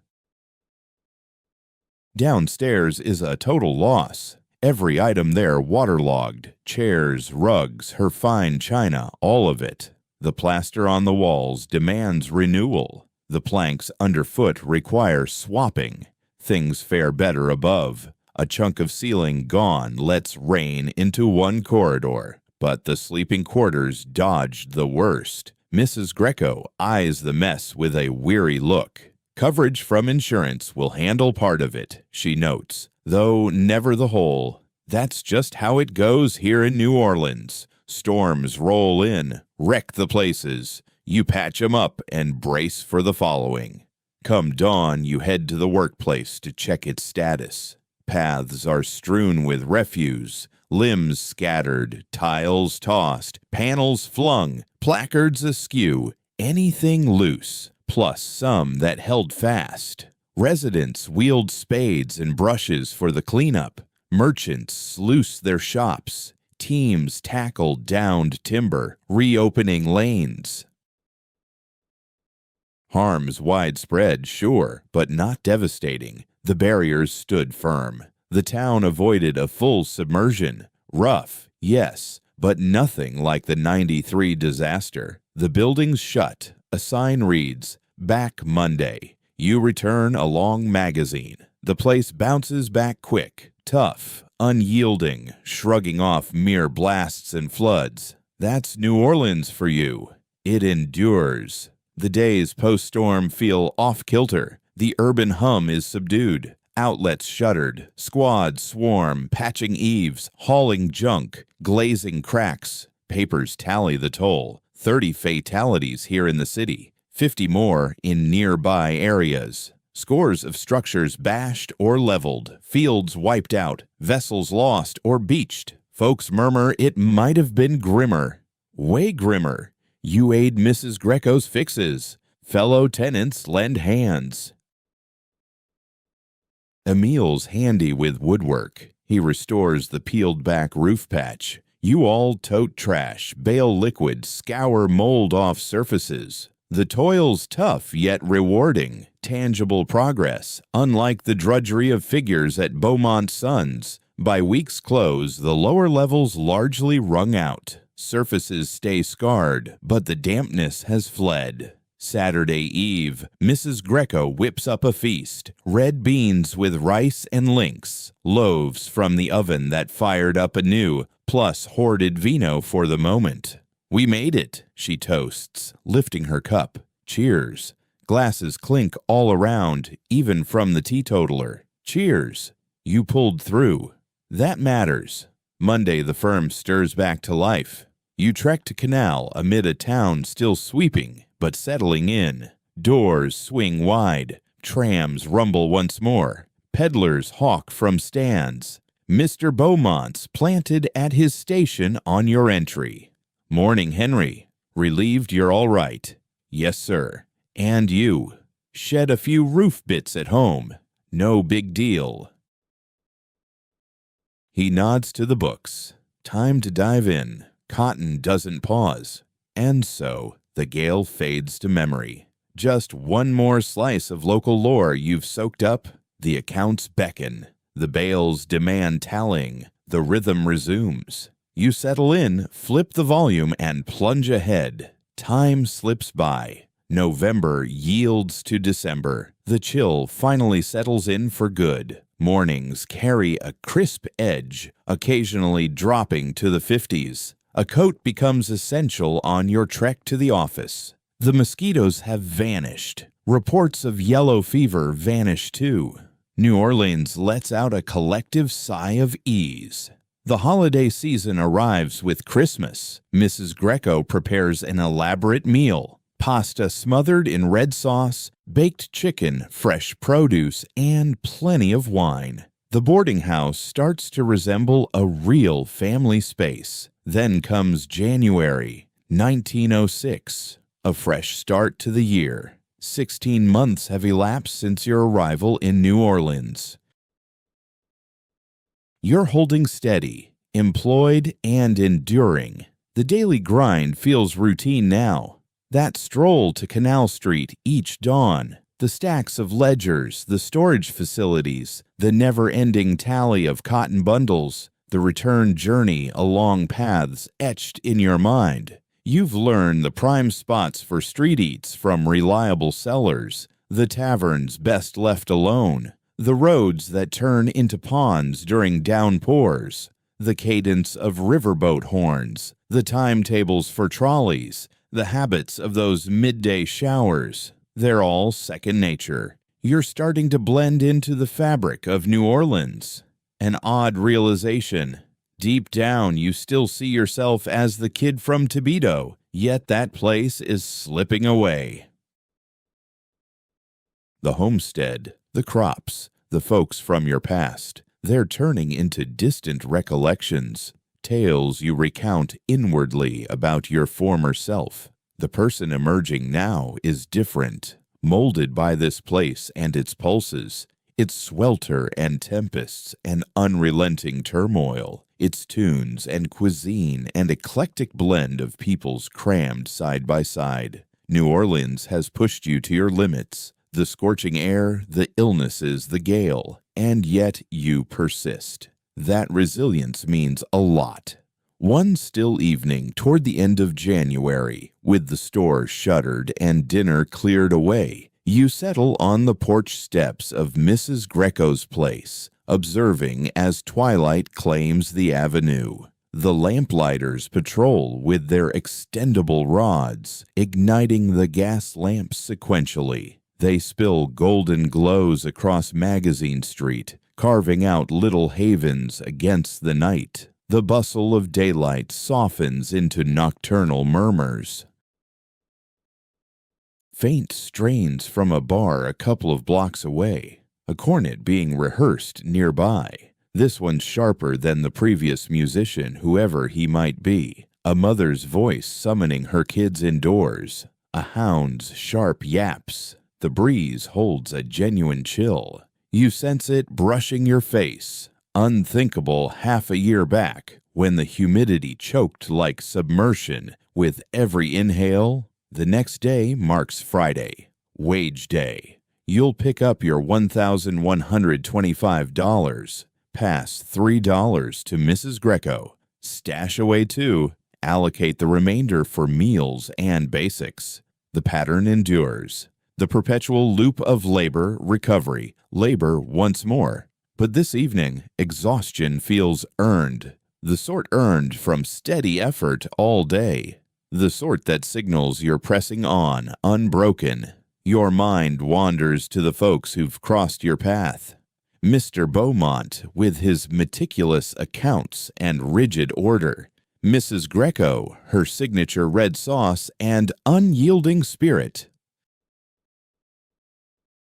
Downstairs is a total loss. Every item there waterlogged, chairs, rugs, her fine china, all of it. The plaster on the walls demands renewal. The planks underfoot require swapping. Things fare better above. A chunk of ceiling gone lets rain into one corridor. But the sleeping quarters dodged the worst. Mrs. Greco eyes the mess with a weary look. "Coverage from insurance will handle part of it," she notes, "though never the whole. That's just how it goes here in New Orleans. Storms roll in, wreck the places. You patch 'em up and brace for the following. Come dawn, you head to the workplace to check its status. Paths are strewn with refuse, limbs scattered, tiles tossed, panels flung, placards askew, anything loose, plus some that held fast. Residents wield spades and brushes for the cleanup. Merchants sluice their shops. Teams tackle downed timber, reopening lanes. Harm's widespread, sure, but not devastating. The barriers stood firm. The town avoided a full submersion. Rough, yes, but nothing like the '93 disaster. The buildings shut. A sign reads, "Back Monday." You return a long magazine. The place bounces back quick, tough, unyielding, shrugging off mere blasts and floods. That's New Orleans for you. It endures. The days post-storm feel off-kilter. The urban hum is subdued. Outlets shuttered. Squads swarm, patching eaves, hauling junk, glazing cracks. Papers tally the toll. 30 fatalities here in the city. 50 more in nearby areas. Scores of structures bashed or leveled. Fields wiped out. Vessels lost or beached. Folks murmur it might have been grimmer. Way grimmer. You aid Mrs. Greco's fixes. Fellow tenants lend hands. Emil's handy with woodwork. He restores the peeled-back roof patch. You all tote trash, bale liquid, scour mold off surfaces. The toil's tough yet rewarding. Tangible progress, unlike the drudgery of figures at Beaumont Sons. By week's close, the lower levels largely wrung out. Surfaces stay scarred, but the dampness has fled. Saturday Eve, Mrs. Greco whips up a feast. Red beans with rice and links. Loaves from the oven that fired up anew, plus hoarded vino for the moment. "We made it," she toasts, lifting her cup. Cheers. Glasses clink all around, even from the teetotaler. Cheers. You pulled through. That matters. Monday the firm stirs back to life. You trek to Canal amid a town still sweeping, but settling in. Doors swing wide. Trams rumble once more. Peddlers hawk from stands. Mr. Beaumont's planted at his station on your entry. "Morning, Henry. Relieved you're all right." "Yes, sir." "And you?" "Shed a few roof bits at home. No big deal." He nods to the books. Time to dive in. Cotton doesn't pause. And so, the gale fades to memory. Just one more slice of local lore you've soaked up. The accounts beckon. The bales demand tallying. The rhythm resumes. You settle in, flip the volume, and plunge ahead. Time slips by. November yields to December. The chill finally settles in for good. Mornings carry a crisp edge, occasionally dropping to the 50s. A coat becomes essential on your trek to the office. The mosquitoes have vanished. Reports of yellow fever vanish too. New Orleans lets out a collective sigh of ease. The holiday season arrives with Christmas. Mrs. Greco prepares an elaborate meal: pasta smothered in red sauce, baked chicken, fresh produce, and plenty of wine. The boarding house starts to resemble a real family space. Then comes January 1906, a fresh start to the year. 16 months have elapsed since your arrival in New Orleans. You're holding steady, employed, and enduring. The daily grind feels routine now. That stroll to Canal Street each dawn, the stacks of ledgers, the storage facilities, the never-ending tally of cotton bundles, the return journey along paths etched in your mind. You've learned the prime spots for street eats from reliable sellers, the taverns best left alone, the roads that turn into ponds during downpours, the cadence of riverboat horns, the timetables for trolleys, the habits of those midday showers. They're all second nature. You're starting to blend into the fabric of New Orleans. An odd realization. Deep down, you still see yourself as the kid from Toledo, yet that place is slipping away. The homestead, the crops, the folks from your past, they're turning into distant recollections, tales you recount inwardly about your former self. The person emerging now is different, molded by this place and its pulses, its swelter and tempests and unrelenting turmoil, its tunes and cuisine and eclectic blend of peoples crammed side by side. New Orleans has pushed you to your limits. The scorching air, the illnesses, the gale, and yet you persist. That resilience means a lot. One still evening toward the end of January, with the store shuttered and dinner cleared away, you settle on the porch steps of Mrs. Greco's place, observing as twilight claims the avenue. The lamplighters patrol with their extendable rods, igniting the gas lamps sequentially. They spill golden glows across Magazine Street, carving out little havens against the night. The bustle of daylight softens into nocturnal murmurs. Faint strains from a bar a couple of blocks away, a cornet being rehearsed nearby. This one's sharper than the previous musician, whoever he might be. A mother's voice summoning her kids indoors. A hound's sharp yaps. The breeze holds a genuine chill. You sense it brushing your face. Unthinkable half a year back, when the humidity choked like submersion with every inhale. The next day marks Friday, wage day. You'll pick up your $1,125, pass $3 to Mrs. Greco, stash away $2, allocate the remainder for meals and basics. The pattern endures. The perpetual loop of labor, recovery, labor once more. But this evening, exhaustion feels earned. The sort earned from steady effort all day. The sort that signals you're pressing on, unbroken. Your mind wanders to the folks who've crossed your path. Mr. Beaumont, with his meticulous accounts and rigid order. Mrs. Greco, her signature red sauce and unyielding spirit.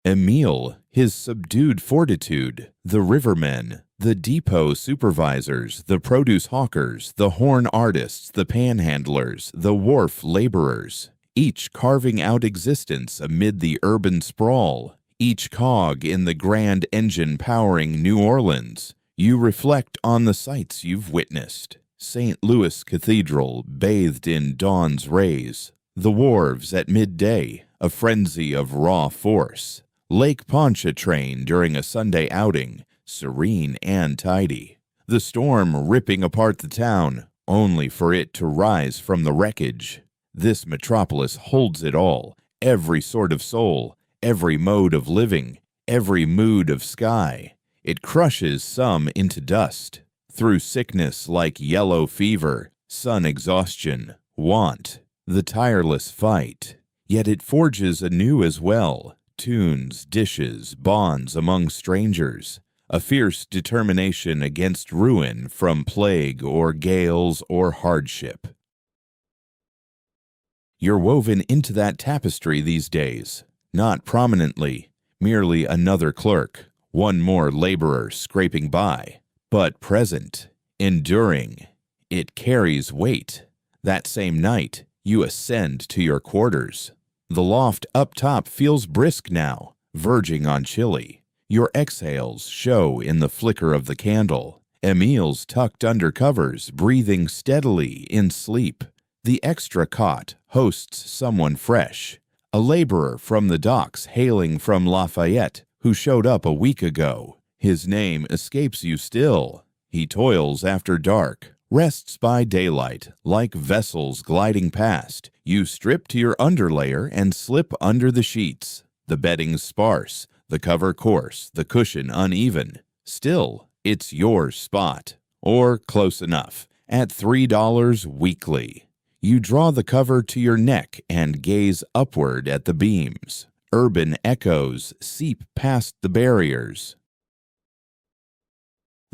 Emile, his subdued fortitude, the rivermen, the depot supervisors, the produce hawkers, the horn artists, the panhandlers, the wharf laborers, each carving out existence amid the urban sprawl, each cog in the grand engine powering New Orleans. You reflect on the sights you've witnessed. St. Louis Cathedral bathed in dawn's rays, the wharves at midday, a frenzy of raw force. Lake Pontchartrain during a Sunday outing, serene and tidy. The storm ripping apart the town, only for it to rise from the wreckage. This metropolis holds it all, every sort of soul, every mode of living, every mood of sky. It crushes some into dust. Through sickness like yellow fever, sun exhaustion, want, the tireless fight. Yet it forges anew as well, tunes, dishes, bonds among strangers, a fierce determination against ruin from plague or gales or hardship. You're woven into that tapestry these days, not prominently, merely another clerk, one more laborer scraping by, but present, enduring. It carries weight. That same night, you ascend to your quarters. The loft up top feels brisk now, verging on chilly. Your exhales show in the flicker of the candle. Emile's tucked under covers, breathing steadily in sleep. The extra cot hosts someone fresh, a laborer from the docks hailing from Lafayette who showed up a week ago. His name escapes you still. He toils after dark, rests by daylight, like vessels gliding past. You strip to your underlayer and slip under the sheets. The bedding's sparse, the cover coarse, the cushion uneven. Still, it's your spot, or close enough, at $3 weekly. You draw the cover to your neck and gaze upward at the beams. Urban echoes seep past the barriers.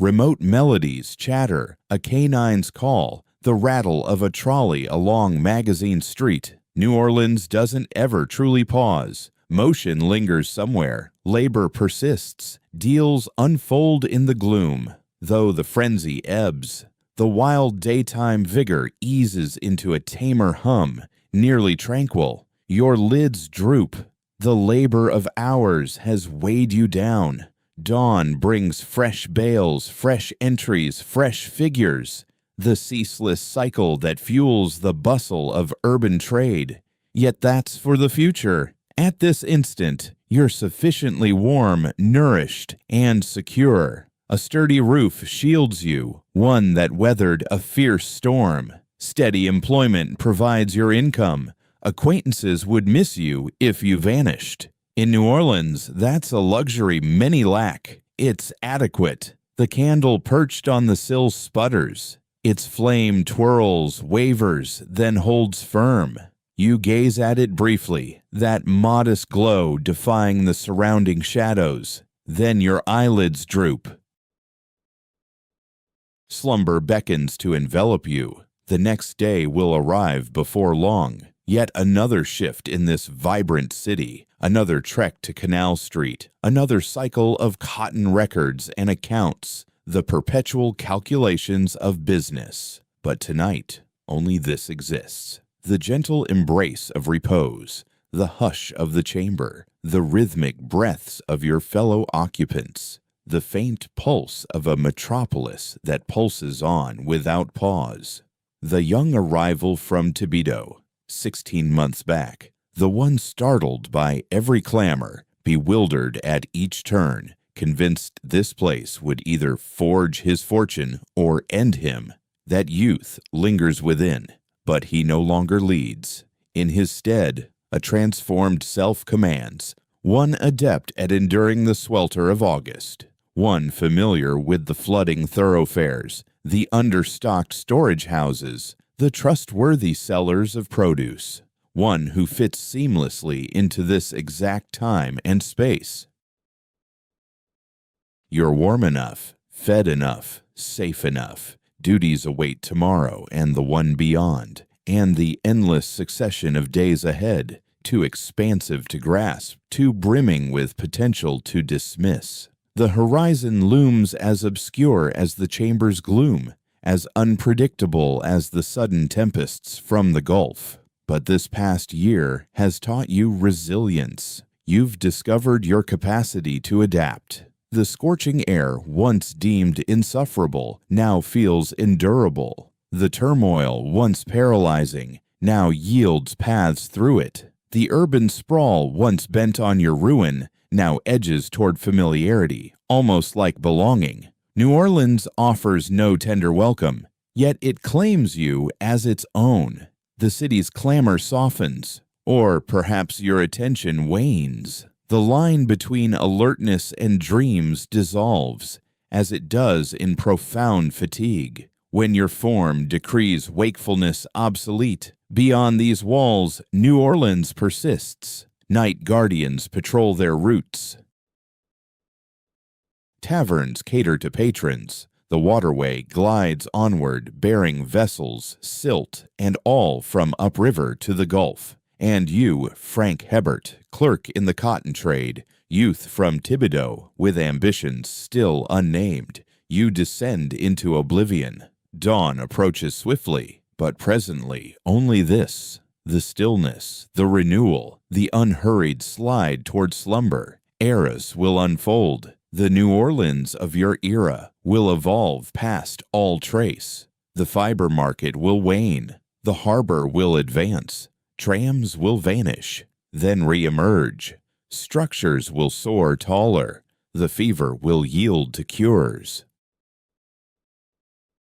Remote melodies chatter, a canine's call, the rattle of a trolley along Magazine Street. New Orleans doesn't ever truly pause. Motion lingers somewhere. Labor persists. Deals unfold in the gloom. Though the frenzy ebbs, the wild daytime vigor eases into a tamer hum, nearly tranquil. Your lids droop. The labor of hours has weighed you down. Dawn brings fresh bales, fresh entries, fresh figures, the ceaseless cycle that fuels the bustle of urban trade. Yet that's for the future. At this instant, you're sufficiently warm, nourished, and secure. A sturdy roof shields you, one that weathered a fierce storm. Steady employment provides your income. Acquaintances would miss you if you vanished. In New Orleans, that's a luxury many lack. It's adequate. The candle perched on the sill sputters. Its flame twirls, wavers, then holds firm. You gaze at it briefly, that modest glow defying the surrounding shadows. Then your eyelids droop. Slumber beckons to envelop you. The next day will arrive before long. Yet another shift in this vibrant city, another trek to Canal Street, another cycle of cotton records and accounts, the perpetual calculations of business. But tonight, only this exists. The gentle embrace of repose, the hush of the chamber, the rhythmic breaths of your fellow occupants, the faint pulse of a metropolis that pulses on without pause. The young arrival from Toledo, 16 months back, the one startled by every clamor, bewildered at each turn, convinced this place would either forge his fortune or end him. That youth lingers within, but he no longer leads. In his stead, a transformed self commands, one adept at enduring the swelter of August, one familiar with the flooding thoroughfares, the understocked storage houses, the trustworthy sellers of produce, one who fits seamlessly into this exact time and space. You're warm enough, fed enough, safe enough. Duties await tomorrow and the one beyond, and the endless succession of days ahead, too expansive to grasp, too brimming with potential to dismiss. The horizon looms as obscure as the chamber's gloom, as unpredictable as the sudden tempests from the Gulf. But this past year has taught you resilience. You've discovered your capacity to adapt. The scorching air, once deemed insufferable, now feels endurable. The turmoil, once paralyzing, now yields paths through it. The urban sprawl, once bent on your ruin, now edges toward familiarity, almost like belonging. New Orleans offers no tender welcome, yet it claims you as its own. The city's clamor softens, or perhaps your attention wanes. The line between alertness and dreams dissolves, as it does in profound fatigue. When your form decrees wakefulness obsolete, beyond these walls New Orleans persists. Night guardians patrol their routes. Taverns cater to patrons. The waterway glides onward, bearing vessels, silt, and all from upriver to the Gulf. And you, Frank Hebert, clerk in the cotton trade, youth from Thibodeau, with ambitions still unnamed, you descend into oblivion. Dawn approaches swiftly, but presently only this: the stillness, the renewal, the unhurried slide toward slumber. Eras will unfold. The New Orleans of your era will evolve past all trace. The fiber market will wane. The harbor will advance. Trams will vanish, then re-emerge. Structures will soar taller. The fever will yield to cures.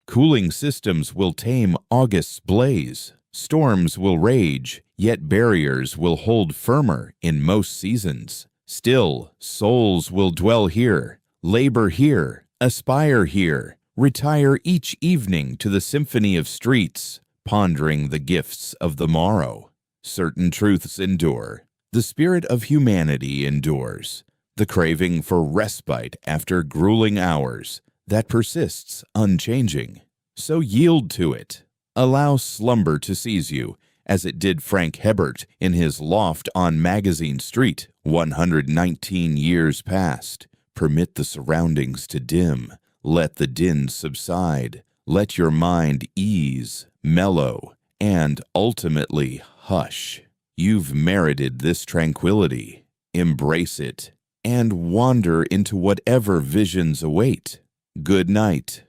Cooling systems will tame August's blaze. Storms will rage, yet barriers will hold firmer in most seasons. Still, souls will dwell here, labor here, aspire here, retire each evening to the symphony of streets, pondering the gifts of the morrow. Certain truths endure. The spirit of humanity endures. The craving for respite after grueling hours, that persists unchanging. So yield to it. Allow slumber to seize you, as it did Frank Hebert in his loft on Magazine Street 119 years past. Permit the surroundings to dim. Let the din subside. Let your mind ease, mellow, and ultimately hush. You've merited this tranquility. Embrace it and wander into whatever visions await. Good night.